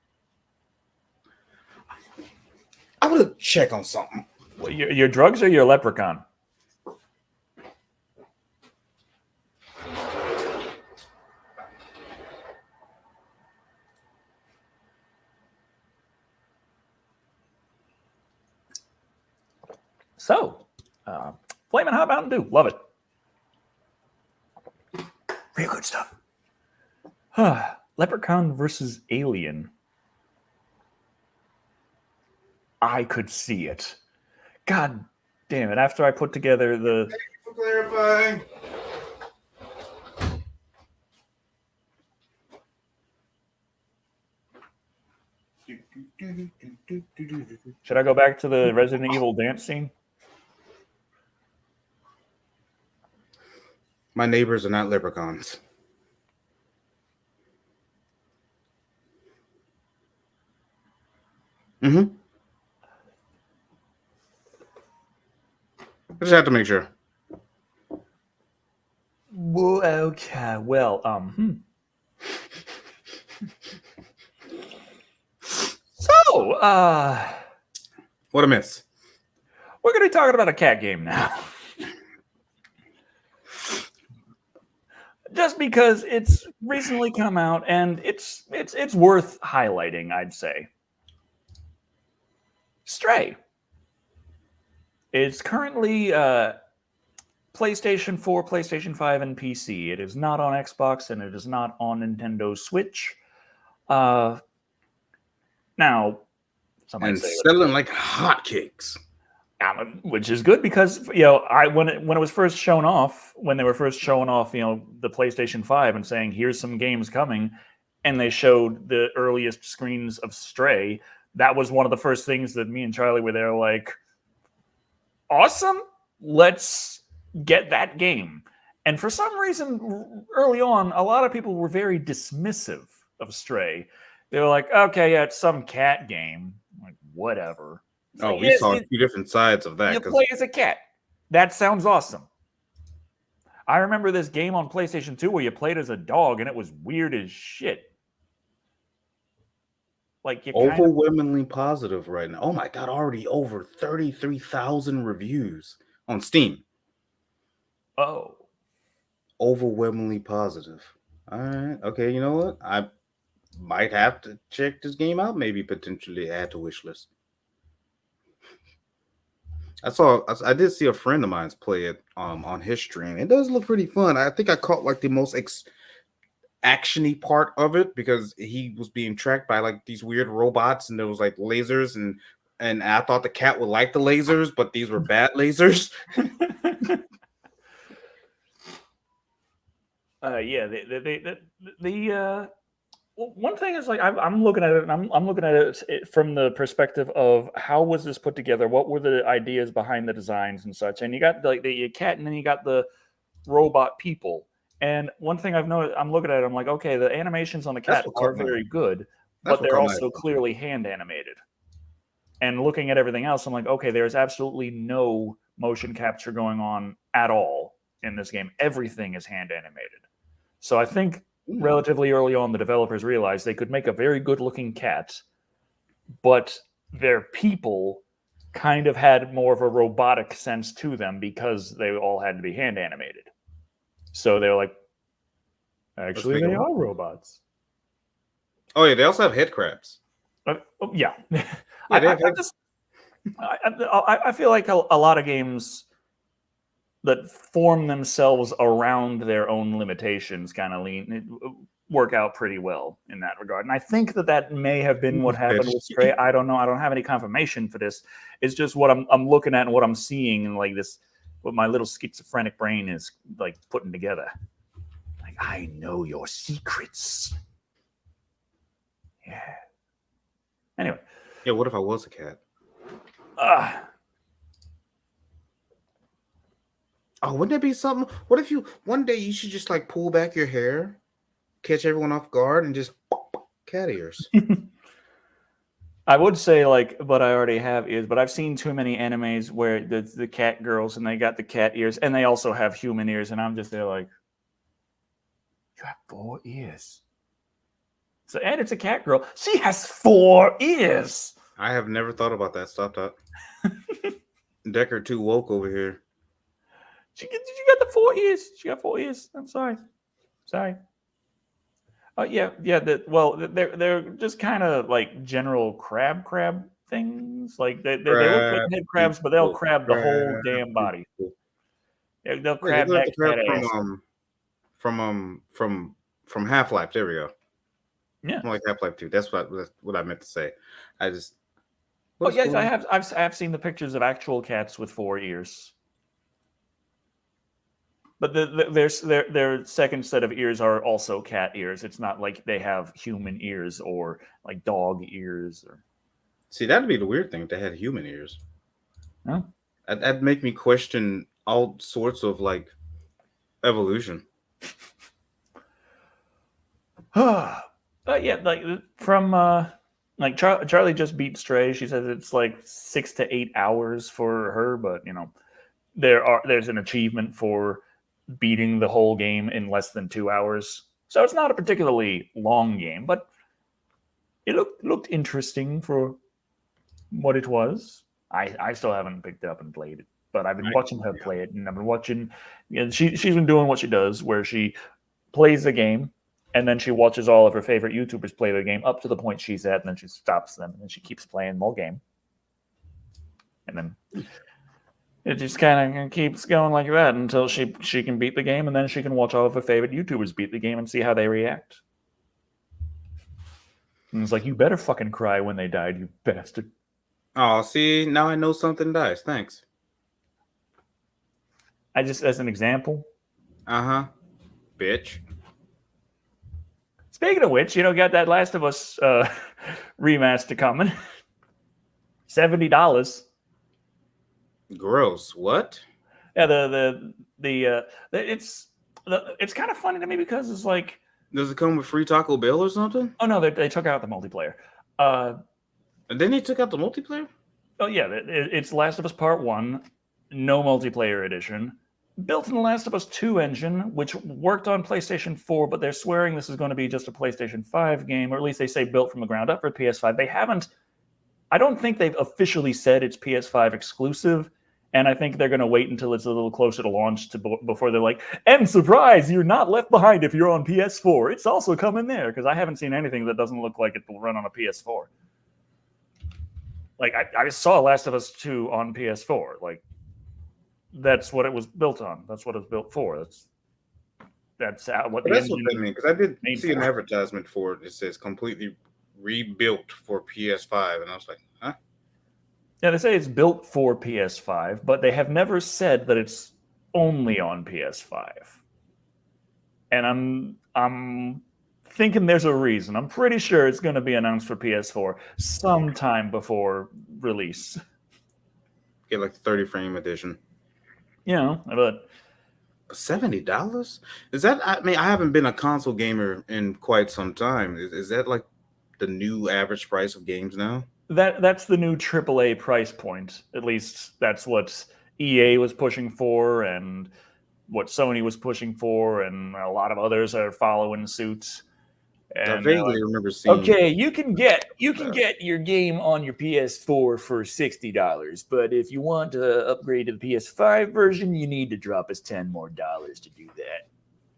I want to check on something. Well, your drugs or your leprechaun? So, Flamin' Hot Mountain Dew. Love it. Real good stuff. Leprechaun versus Alien. I could see it. God damn it. After I put together the... Thank you for clarifying. Should I go back to the Resident Evil dance scene? My neighbors are not leprechauns. I just have to make sure. Well, okay. Well, So, what a miss. We're going to be talking about a cat game now. Just because it's recently come out and it's worth highlighting, I'd say. Stray. It's currently PlayStation 4, PlayStation 5, and PC. It is not on Xbox and it is not on Nintendo Switch. Now, Some might And say, selling like hotcakes. which is good because when it was first shown off, when they were first showing off, the PlayStation 5 and saying here's some games coming, and they showed the earliest screens of Stray. That was one of the first things that me and Charlie were there like, awesome, let's get that game. And for some reason, early on, a lot of people were very dismissive of Stray. They were like, okay, yeah, it's some cat game. I'm like, whatever. It's like, We saw a few different sides of that. You play as a cat. That sounds awesome. I remember this game on PlayStation 2 where you played as a dog, and it was weird as shit. Like, overwhelmingly positive right now. Oh my god, already over 33,000 reviews on Steam. Oh. Overwhelmingly positive. All right. Okay, you know what? I might have to check this game out, maybe potentially add to wish list. I did see a friend of mine's play it on his stream. It does look pretty fun. I think I caught like the most actiony part of it because he was being tracked by like these weird robots and there was like lasers and I thought the cat would like the lasers, but these were bad lasers. One thing is like I'm looking at it, and I'm looking at it from the perspective of how was this put together? What were the ideas behind the designs and such? And you got like the cat, and then you got the robot people. And one thing I've noticed, I'm looking at it, I'm like, okay, the animations on the cat are very good, but they're also clearly hand animated. And looking at everything else, I'm like, okay, there's absolutely no motion capture going on at all in this game. Everything is hand animated. So I think relatively early on, the developers realized they could make a very good-looking cat, but their people kind of had more of a robotic sense to them because they all had to be hand animated. So they were like, actually, they are robots. Oh, yeah, they also have head crabs. Yeah. I feel like a lot of games that form themselves around their own limitations kind of work out pretty well in that regard. And I think that may have been what happened with Stray. I don't know. I don't have any confirmation for this. It's just what I'm looking at and what I'm seeing, and like this, what my little schizophrenic brain is like putting together. Like, I know your secrets. Yeah. Anyway. Yeah, what if I was a cat? Oh, wouldn't that be something? What if one day you should just like pull back your hair, catch everyone off guard, and just cat ears? I would say like what I already have is, but I've seen too many animes where the cat girls and they got the cat ears and they also have human ears, and I'm just there like, you have 4 ears. So, and it's a cat girl. She has 4 ears. I have never thought about that. Stop that. Decker too woke over here. Did you get the 4 ears? She got 4 ears. I'm sorry. Yeah. They're just kind of like general crab things. Like they look like head crabs, but they'll crab the whole damn body. They'll crab that cat ass. From Half-Life. There we go. Yeah, like Half-Life 2. That's what I meant to say. Yes, I've seen the pictures of actual cats with 4 ears. But their second set of ears are also cat ears. It's not like they have human ears or like dog ears. See, that'd be the weird thing if they had human ears. Huh? That'd make me question all sorts of like evolution. Yeah, like from like Charlie just beat Stray. She says it's like 6 to 8 hours for her, but there's an achievement for beating the whole game in less than 2 hours. So it's not a particularly long game, but it looked interesting for what it was. I still haven't picked it up and played it, but I've been watching her play it, and I've been watching. She's been doing what she does, where she plays the game, and then she watches all of her favorite YouTubers play the game up to the point she's at, and then she stops them, and then she keeps playing more game, and then it just kind of keeps going like that until she can beat the game, and then she can watch all of her favorite YouTubers beat the game and see how they react. And it's like, you better fucking cry when they died, you bastard. Oh, see, now I know something dies. Thanks. I just, as an example. Uh-huh. Bitch. Speaking of which, got that Last of Us remaster coming. $70. Gross. What? Yeah, it's kind of funny to me because it's like, Does it come with free Taco Bell or something? oh no, they took out the multiplayer. And then they took out the multiplayer? Oh yeah, it's Last of Us Part 1, no multiplayer edition, built in the Last of Us 2 engine, which worked on PlayStation 4, but they're swearing this is going to be just a PlayStation 5 game, or at least they say built from the ground up for PS5. They haven't, I don't think they've officially said it's PS5 exclusive, and I think they're going to wait until it's a little closer to launch before they're like, and surprise, you're not left behind if you're on PS4. It's also coming there, because I haven't seen anything that doesn't look like it will run on a PS4. Like, I saw Last of Us 2 on PS4. Like, that's what it was built on. That's what it's built for. That's what the That's what they mean, because I did see an for. advertisement for it. It says completely rebuilt for PS5, and I was like, huh? Yeah, they say it's built for PS5, but they have never said that it's only on PS5. And I'm thinking there's a reason. I'm pretty sure it's going to be announced for PS4 sometime before release. Get like the 30 frame edition. But $70? Is that? I mean, I haven't been a console gamer in quite some time. Is that like the new average price of games now? That's the new AAA price point. At least that's what EA was pushing for, and what Sony was pushing for, and a lot of others are following suit. And I vaguely remember seeing. Okay, you can get your game on your PS4 for $60, but if you want to upgrade to the PS5 version, you need to drop us $10 more to do that.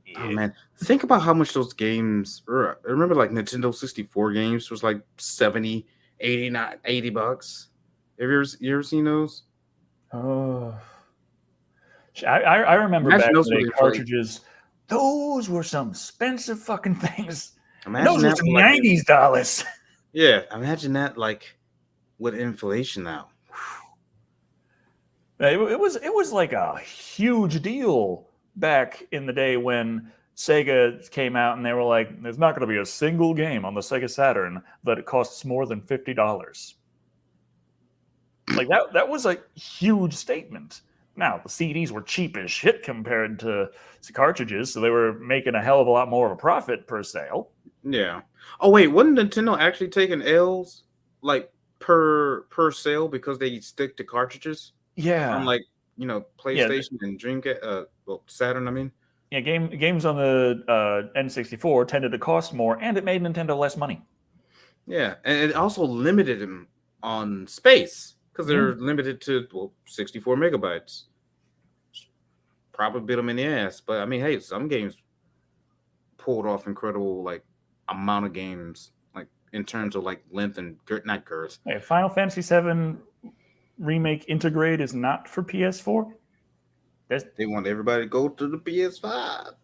Yeah. Oh man, think about how much those games. I remember like Nintendo 64 games was like 70, 89, $80. Have you ever seen those? Oh, I remember back in the day, cartridges. Those were some expensive fucking things. Those were some $90 dollars. Yeah, imagine that like with inflation now. It was like a huge deal back in the day when Sega came out and they were like, "There's not going to be a single game on the Sega Saturn that it costs more than $50." Like that was a huge statement. Now the CDs were cheap as shit compared to cartridges, so they were making a hell of a lot more of a profit per sale. Yeah. Oh wait, wasn't Nintendo actually taking L's like per sale because they stick to cartridges? Yeah. Unlike PlayStation and Dreamcast, Saturn. I mean. Yeah, games on the N64 tended to cost more, and it made Nintendo less money. Yeah, and it also limited them on space because they're limited to 64 megabytes. Probably bit them in the ass, but I mean, hey, some games pulled off incredible like amount of games, like in terms of like length and not girth. Hey, Final Fantasy VII Remake Integrate is not for PS4. They want everybody to go to the PS5.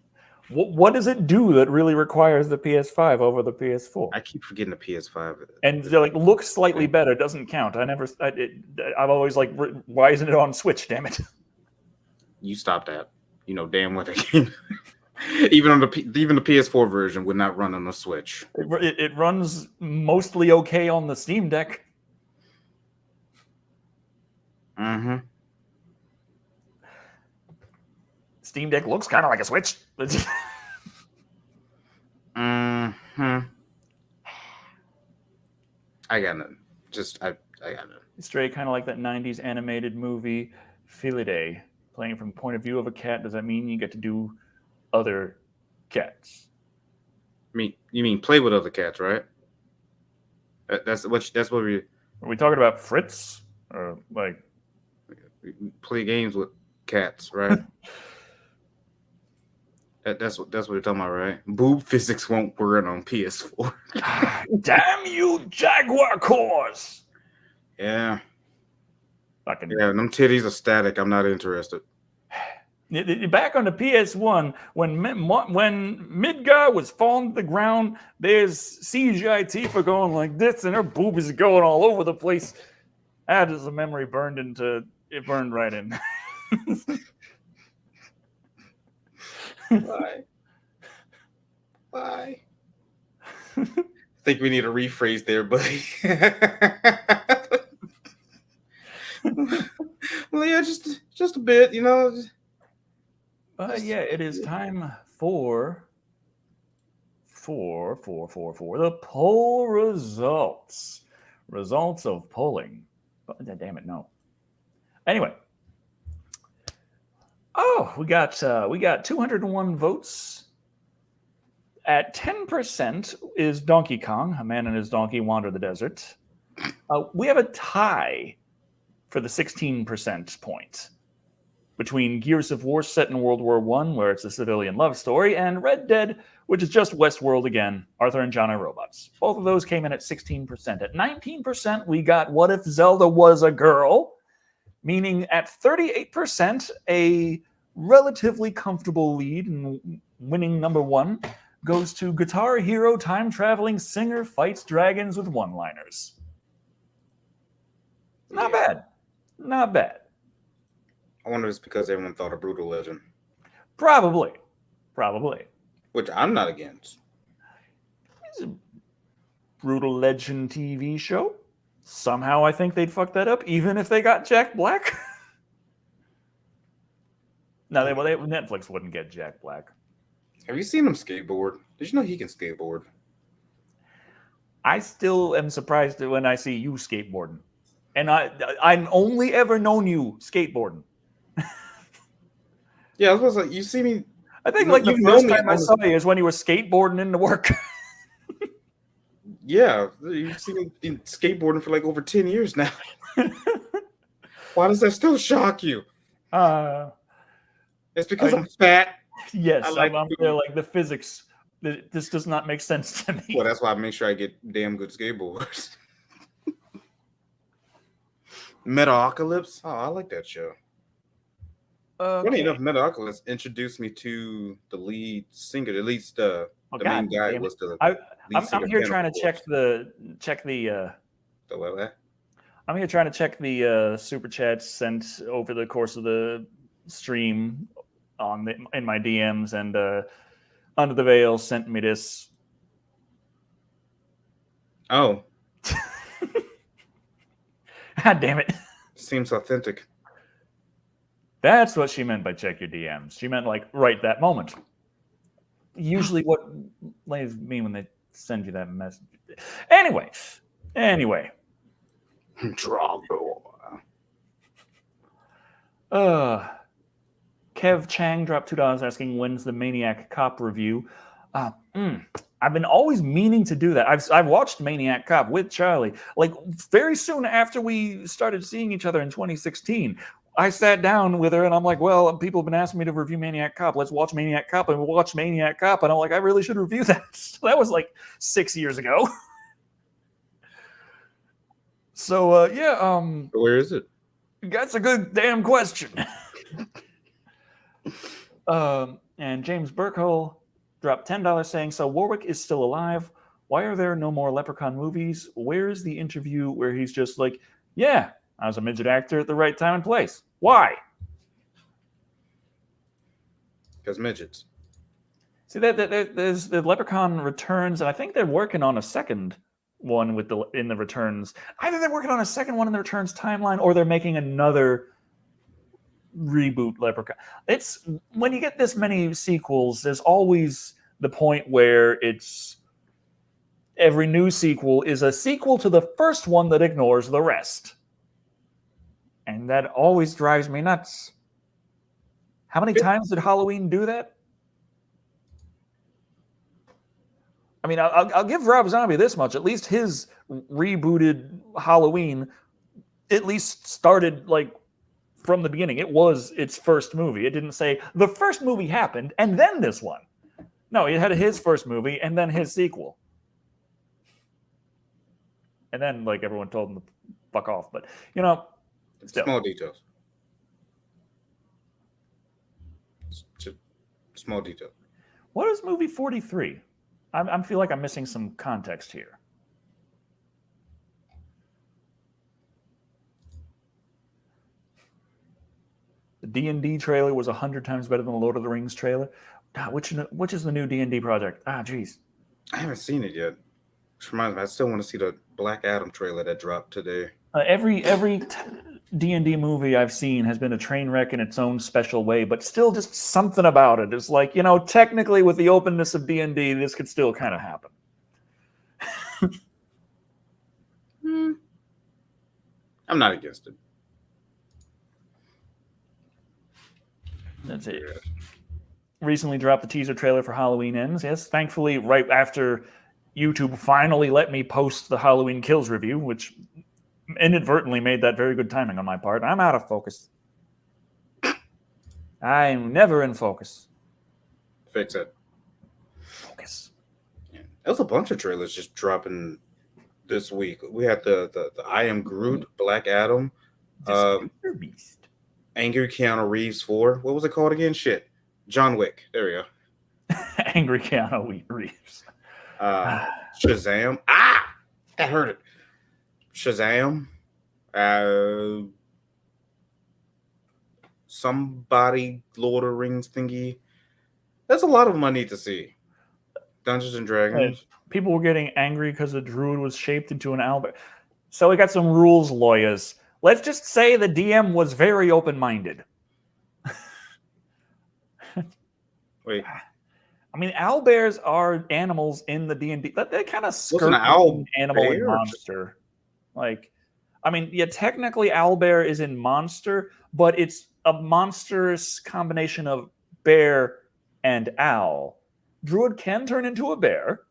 What does it do that really requires the PS5 over the PS4? I keep forgetting the PS5. And they're like, looks slightly better, doesn't count. I'm always like, why isn't it on Switch? Damn it! You stop that. You know damn well that game. even the PS4 version would not run on the Switch. It runs mostly okay on the Steam Deck. Mm-hmm. Steam Deck looks kind of like a Switch. Mm-hmm. I got nothing. I got nothing. Straight kind of like that 90s animated movie, Felidae. Playing from the point of view of a cat, does that mean you get to do other cats? You mean play with other cats, right? That's what we... Are we talking about Fritz? Or like... play games with cats, right? That's what we're talking about, right? Boob physics won't work on PS4. Damn you, Jaguar cores! Yeah. Fucking... Yeah, them titties are static. I'm not interested. Back on the PS1, when Midgar was falling to the ground, there's CGI Tifa going like this, and her boobies are going all over the place. That is a memory burned right in. Why? I think we need to rephrase there, buddy. Well, yeah, just a bit, you know. Yeah, it is time for the poll results. Results of polling. Damn it, no. Anyway. Oh, we got 201 votes. At 10% is Donkey Kong, a man and his donkey wander the desert. We have a tie for the 16% point between Gears of War set in World War I, where it's a civilian love story, and Red Dead, which is just Westworld again, Arthur and John are robots. Both of those came in at 16%. At 19%, we got What If Zelda Was a Girl, meaning at 38%, a relatively comfortable lead and winning number one goes to Guitar Hero time-traveling singer fights dragons with one-liners. Not bad. Not bad. I wonder if it's because everyone thought of Brutal Legend. Probably. Which I'm not against. It's a Brutal Legend TV show. Somehow I think they'd fuck that up, even if they got Jack Black. No, Netflix wouldn't get Jack Black. Have you seen him skateboard? Did you know he can skateboard? I still am surprised when I see you skateboarding. And I've only ever known you skateboarding. Yeah, I was like, you see me. I think like the first time I saw you is when you were skateboarding into work. Yeah, you've seen me been skateboarding for like over 10 years now. Why does that still shock you? It's because I'm fat. Yes, I'm there like the physics. This does not make sense to me. Well, that's why I make sure I get damn good skateboards. Metalocalypse? Oh, I like that show. Funny enough, Metalocalypse introduced me to the lead singer. At least the main guy was the lead singer. I'm here trying to check the what? I'm here trying to check the super chats sent over the course of the stream in my DMs, and Under the Veil sent me this. Oh. God damn it. Seems authentic. That's what she meant by check your DMs. She meant like right that moment. Usually what ladies mean when they send you that message. Anyway. Kev Chang dropped $2 asking when's the Maniac Cop review. I've been always meaning to do that. I've watched Maniac Cop with Charlie. Like very soon after we started seeing each other in 2016, I sat down with her and I'm like, well, people have been asking me to review Maniac Cop. Let's watch Maniac Cop. And we watched Maniac Cop. And I'm like, I really should review that. So that was like 6 years ago. So, yeah. Where is it? That's a good damn question. And James Burkhole dropped $10 saying, so Warwick is still alive. Why are there no more Leprechaun movies? Where is the interview where he's just like, yeah, I was a midget actor at the right time and place. Why? Because midgets. See, there's the Leprechaun Returns, and I think they're working on a second one in the Returns. Either they're working on a second one in the Returns timeline, or they're making another reboot Leprechaun. It's when you get this many sequels, there's always the point where it's every new sequel is a sequel to the first one that ignores the rest. And that always drives me nuts. How many times did Halloween do that? I mean, I'll give Rob Zombie this much. At least his rebooted Halloween at least started like from the beginning. It was its first movie. It didn't say the first movie happened and then this one. No, it had his first movie and then his sequel. And then like everyone told him to fuck off. But, you know, still. Small details. Small detail. What is movie 43? I feel like I'm missing some context here. The D&D trailer was 100 times better than the Lord of the Rings trailer. God, which is the new D&D project? Jeez. I haven't seen it yet. Which reminds me, I still want to see the Black Adam trailer that dropped today. Every D&D movie I've seen has been a train wreck in its own special way, but still just something about it is like, technically with the openness of D&D, this could still kind of happen. I'm not against it. That's it. Recently dropped the teaser trailer for Halloween Ends. Yes, thankfully, right after YouTube finally let me post the Halloween Kills review, which inadvertently made that very good timing on my part. I'm out of focus. I'm never in focus. Fix it. Focus. Yeah. There was a bunch of trailers just dropping this week. We had the I Am Groot, Black Adam, Beast. Angry Keanu Reeves 4. What was it called again? Shit. John Wick. There we go. Angry Keanu Reeves. Shazam. That hurt it. Shazam. Somebody Lord of the Rings thingy. There's a lot of them I need to see. Dungeons and Dragons. People were getting angry because the druid was shaped into an owlbear. So we got some rules lawyers. Let's just say the DM was very open-minded. Wait. I mean, owlbears are animals in the D&D. They kind of skirt an owl animal and bear? monster. Technically owlbear is in monster, but it's a monstrous combination of bear and owl. Druid can turn into a bear.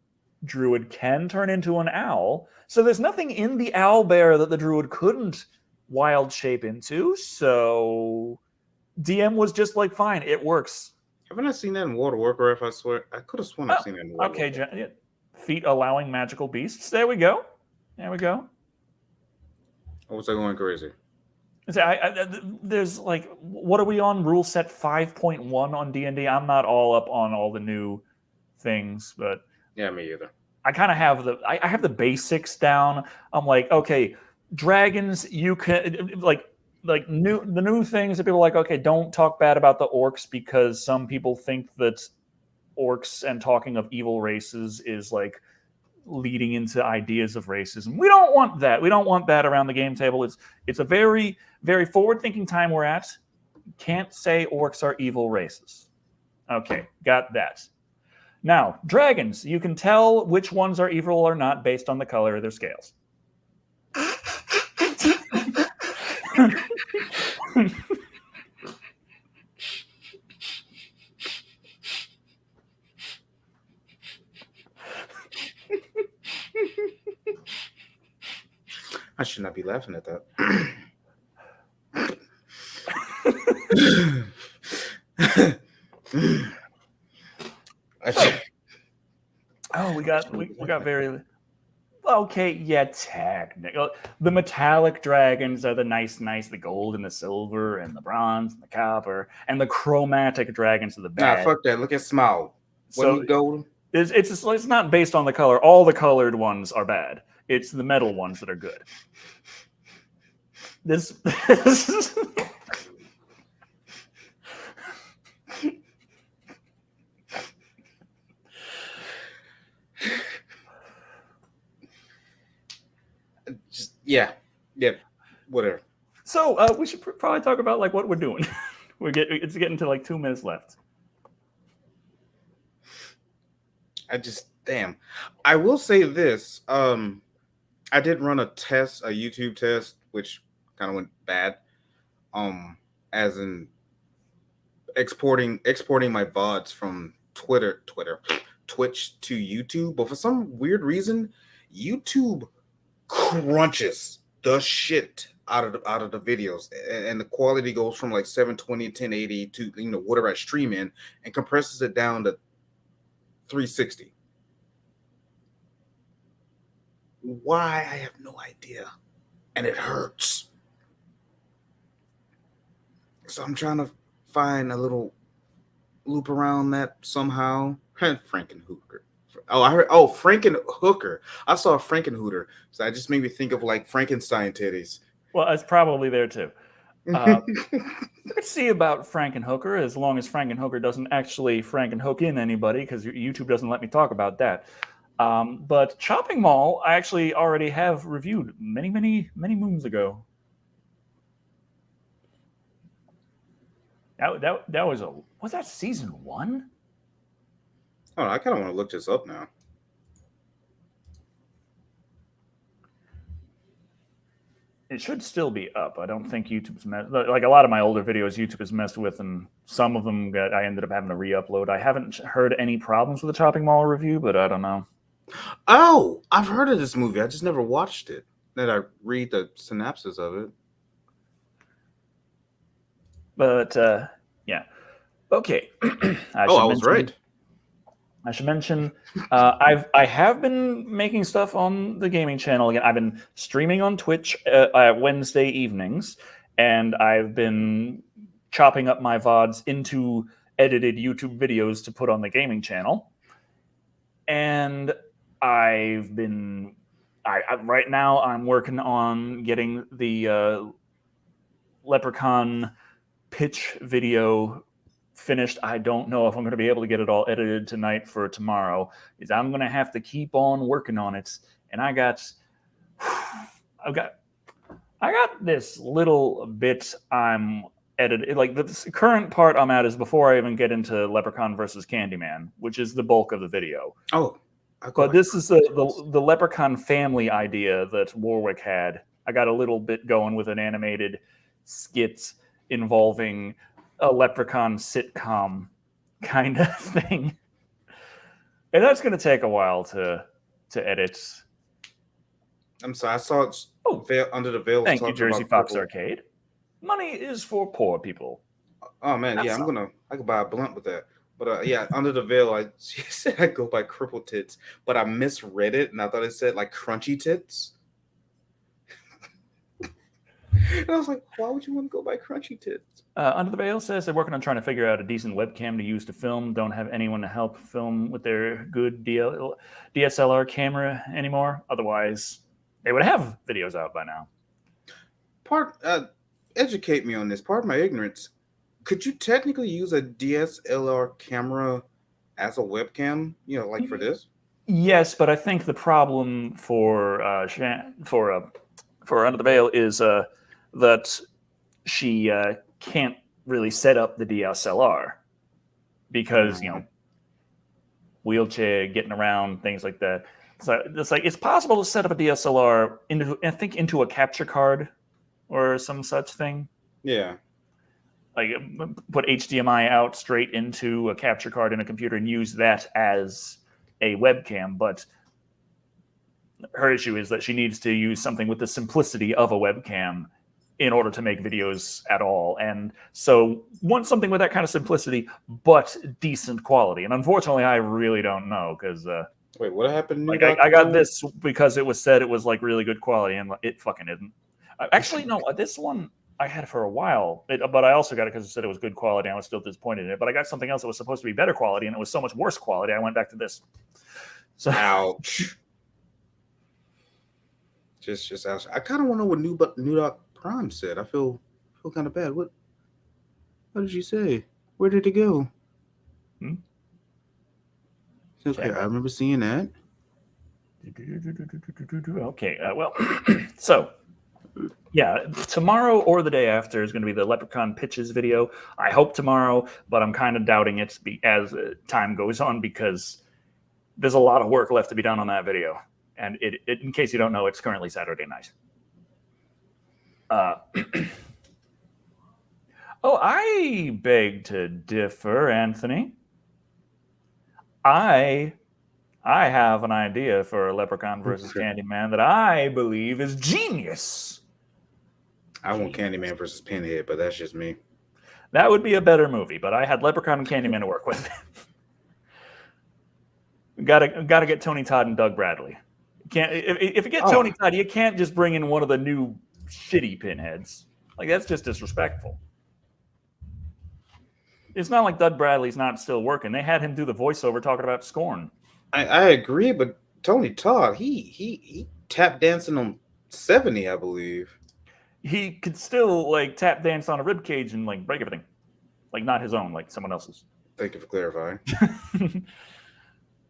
Druid can turn into an owl. So there's nothing in the owlbear that the druid couldn't wild shape into. So DM was just like, fine, it works. Haven't I seen that in World of Warcraft? I swear. I could have sworn I've seen it in World of Warcraft. Okay, feet allowing magical beasts. There we go. Or was I going crazy? There's like, what are we on? Rule set 5.1 on D&D. I'm not all up on all the new things, but yeah, me either. I kind of have I have the basics down. I'm like, okay, dragons, you can like the new things that people are like, okay, don't talk bad about the orcs because some people think that orcs and talking of evil races is like leading into ideas of racism. We don't want that. We don't want that around the game table. It's a very, very forward-thinking time we're at. Can't say orcs are evil races. Okay, got that. Now, dragons, you can tell which ones are evil or not based on the color of their scales. I should not be laughing at that. We got very okay. Yeah, technical. The metallic dragons are the nice, the gold and the silver and the bronze and the copper, and the chromatic dragons are the bad. Nah, fuck that. Look at Smaug. So gold. It's not based on the color. All the colored ones are bad. It's the metal ones that are good. This Just yeah, whatever. So we should probably talk about like what we're doing. It's getting to like 2 minutes left. I will say this. I did run a YouTube test, which kind of went bad. As in exporting my VODs from Twitch to YouTube, but for some weird reason, YouTube crunches the shit out of the videos, and the quality goes from like 720 1080 to whatever I stream in, and compresses it down to 360. Why? I have no idea, and it hurts. So I'm trying to find a little loop around that somehow. Frankenhooker. Oh, I heard. Oh, Frankenhooker. I saw Frankenhooter, so that just made me think of like Frankenstein titties. Well, it's probably there too. I could see about Frankenhooker as long as Frankenhooker doesn't actually Frankenhook in anybody, because YouTube doesn't let me talk about that. But Chopping Mall, I actually already have reviewed many moons ago. That was that season 1? Oh, I kind of want to look this up now. It should still be up. I don't think YouTube's like a lot of my older videos YouTube has messed with, and some of them I ended up having to re-upload. I haven't heard any problems with the Chopping Mall review, but I don't know. Oh, I've heard of this movie. I just never watched it. That I read the synopsis of it. But yeah, okay. I was right. I should mention I have been making stuff on the gaming channel again. I've been streaming on Twitch Wednesday evenings, and I've been chopping up my VODs into edited YouTube videos to put on the gaming channel. And I've been right now I'm working on getting the Leprechaun pitch video finished. I don't know if I'm going to be able to get it all edited tonight for tomorrow. Is I'm going to have to keep on working on it. And I got this little bit I'm edited. Like the current part I'm at is before I even get into Leprechaun versus Candyman, which is the bulk of the video. Oh, but this is the Leprechaun family idea that Warwick had. I got a little bit going with an animated skit involving a Leprechaun sitcom kind of thing, and that's going to take a while to edit. I'm sorry, I saw it. Under the Veil. Thank you, Jersey Fox Arcade. Money is for poor people. Oh man, yeah, I could buy a blunt with that. But yeah, Under the Veil, she said I go by crippled tits, but I misread it and I thought it said like crunchy tits. And I was like, why would you want to go by crunchy tits? Under the Veil says they're working on trying to figure out a decent webcam to use to film. Don't have anyone to help film with their good DSLR camera anymore. Otherwise, they would have videos out by now. Educate me on this. Pardon my ignorance. Could you technically use a DSLR camera as a webcam? You know, like for this? Yes, but I think the problem for Under the Veil is that she can't really set up the DSLR because wheelchair, getting around, things like that. So it's like it's possible to set up a DSLR into a capture card or some such thing. Yeah. Like put HDMI out straight into a capture card in a computer and use that as a webcam. But her issue is that she needs to use something with the simplicity of a webcam in order to make videos at all. And so want something with that kind of simplicity, but decent quality. And unfortunately, I really don't know because... Wait, what happened? Like I got this because it was said it was like really good quality, and it fucking isn't. Actually, no, this one I had for a while, but I also got it because it said it was good quality. I was still disappointed in it. But I got something else that was supposed to be better quality, and it was so much worse quality. I went back to this. So, ouch. Just ouch. I kind of want to know what New Prime said. I feel kind of bad. What did you say? Where did it go? Okay, I remember seeing that. Okay, well, so yeah, tomorrow or the day after is going to be the Leprechaun pitches video. I hope tomorrow, but I'm kind of doubting it as time goes on because there's a lot of work left to be done on that video. And in case you don't know, it's currently Saturday night. I beg to differ, Anthony. I have an idea for a Leprechaun versus Candyman that I believe is genius. I want Candyman versus Pinhead, but that's just me. That would be a better movie, but I had Leprechaun and Candyman to work with. Gotta get Tony Todd and Doug Bradley. If you get Tony Todd, you can't just bring in one of the new shitty pinheads. Like that's just disrespectful. It's not like Dud Bradley's not still working. They had him do the voiceover talking about Scorn. I agree, but Tony Todd, he tap dancing on 70, I believe. He could still like tap dance on a rib cage and like break everything, like not his own, like someone else's. Thank you for clarifying.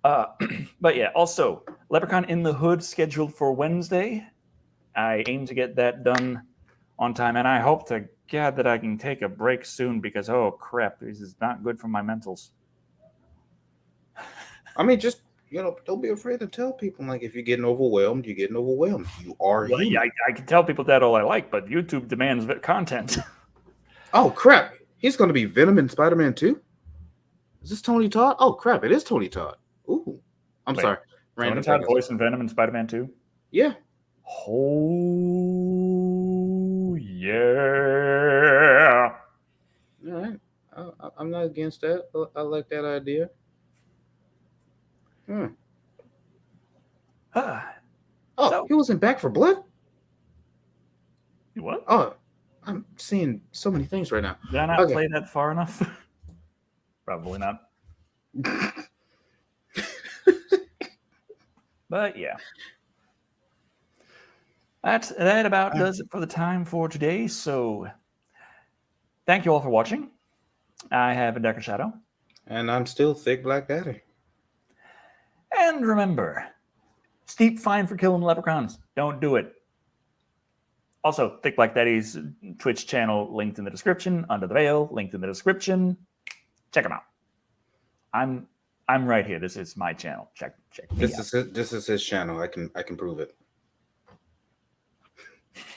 But yeah, also Leprechaun in the Hood scheduled for Wednesday. I aim to get that done on time, and I hope to God that I can take a break soon because oh crap, this is not good for my mentals. I mean, just don't be afraid to tell people. Like, if you're getting overwhelmed, you're getting overwhelmed. You are Well, human. yeah, I can tell people that all I like, but YouTube demands content. Oh crap! He's going to be Venom in Spider-Man 2? Is this Tony Todd? Oh crap! It is Tony Todd. Ooh, I'm sorry. Tony Todd voice in Venom and Spider-Man 2? Yeah. Oh yeah. All right. I'm not against that. I like that idea. He wasn't Back for Blood? What? Oh, I'm seeing so many things right now. Did I not play that far enough? Probably not. But yeah. That about does it for the time for today. So thank you all for watching. I have a Decker Shadow. And I'm still Thick Black Daddy. And remember, steep fine for killing leprechauns. Don't do it. Also, Thick Black Daddy's Twitch channel linked in the description. Under the Veil linked in the description. Check him out. I'm right here. This is my channel. Check. This is his channel. I can prove it.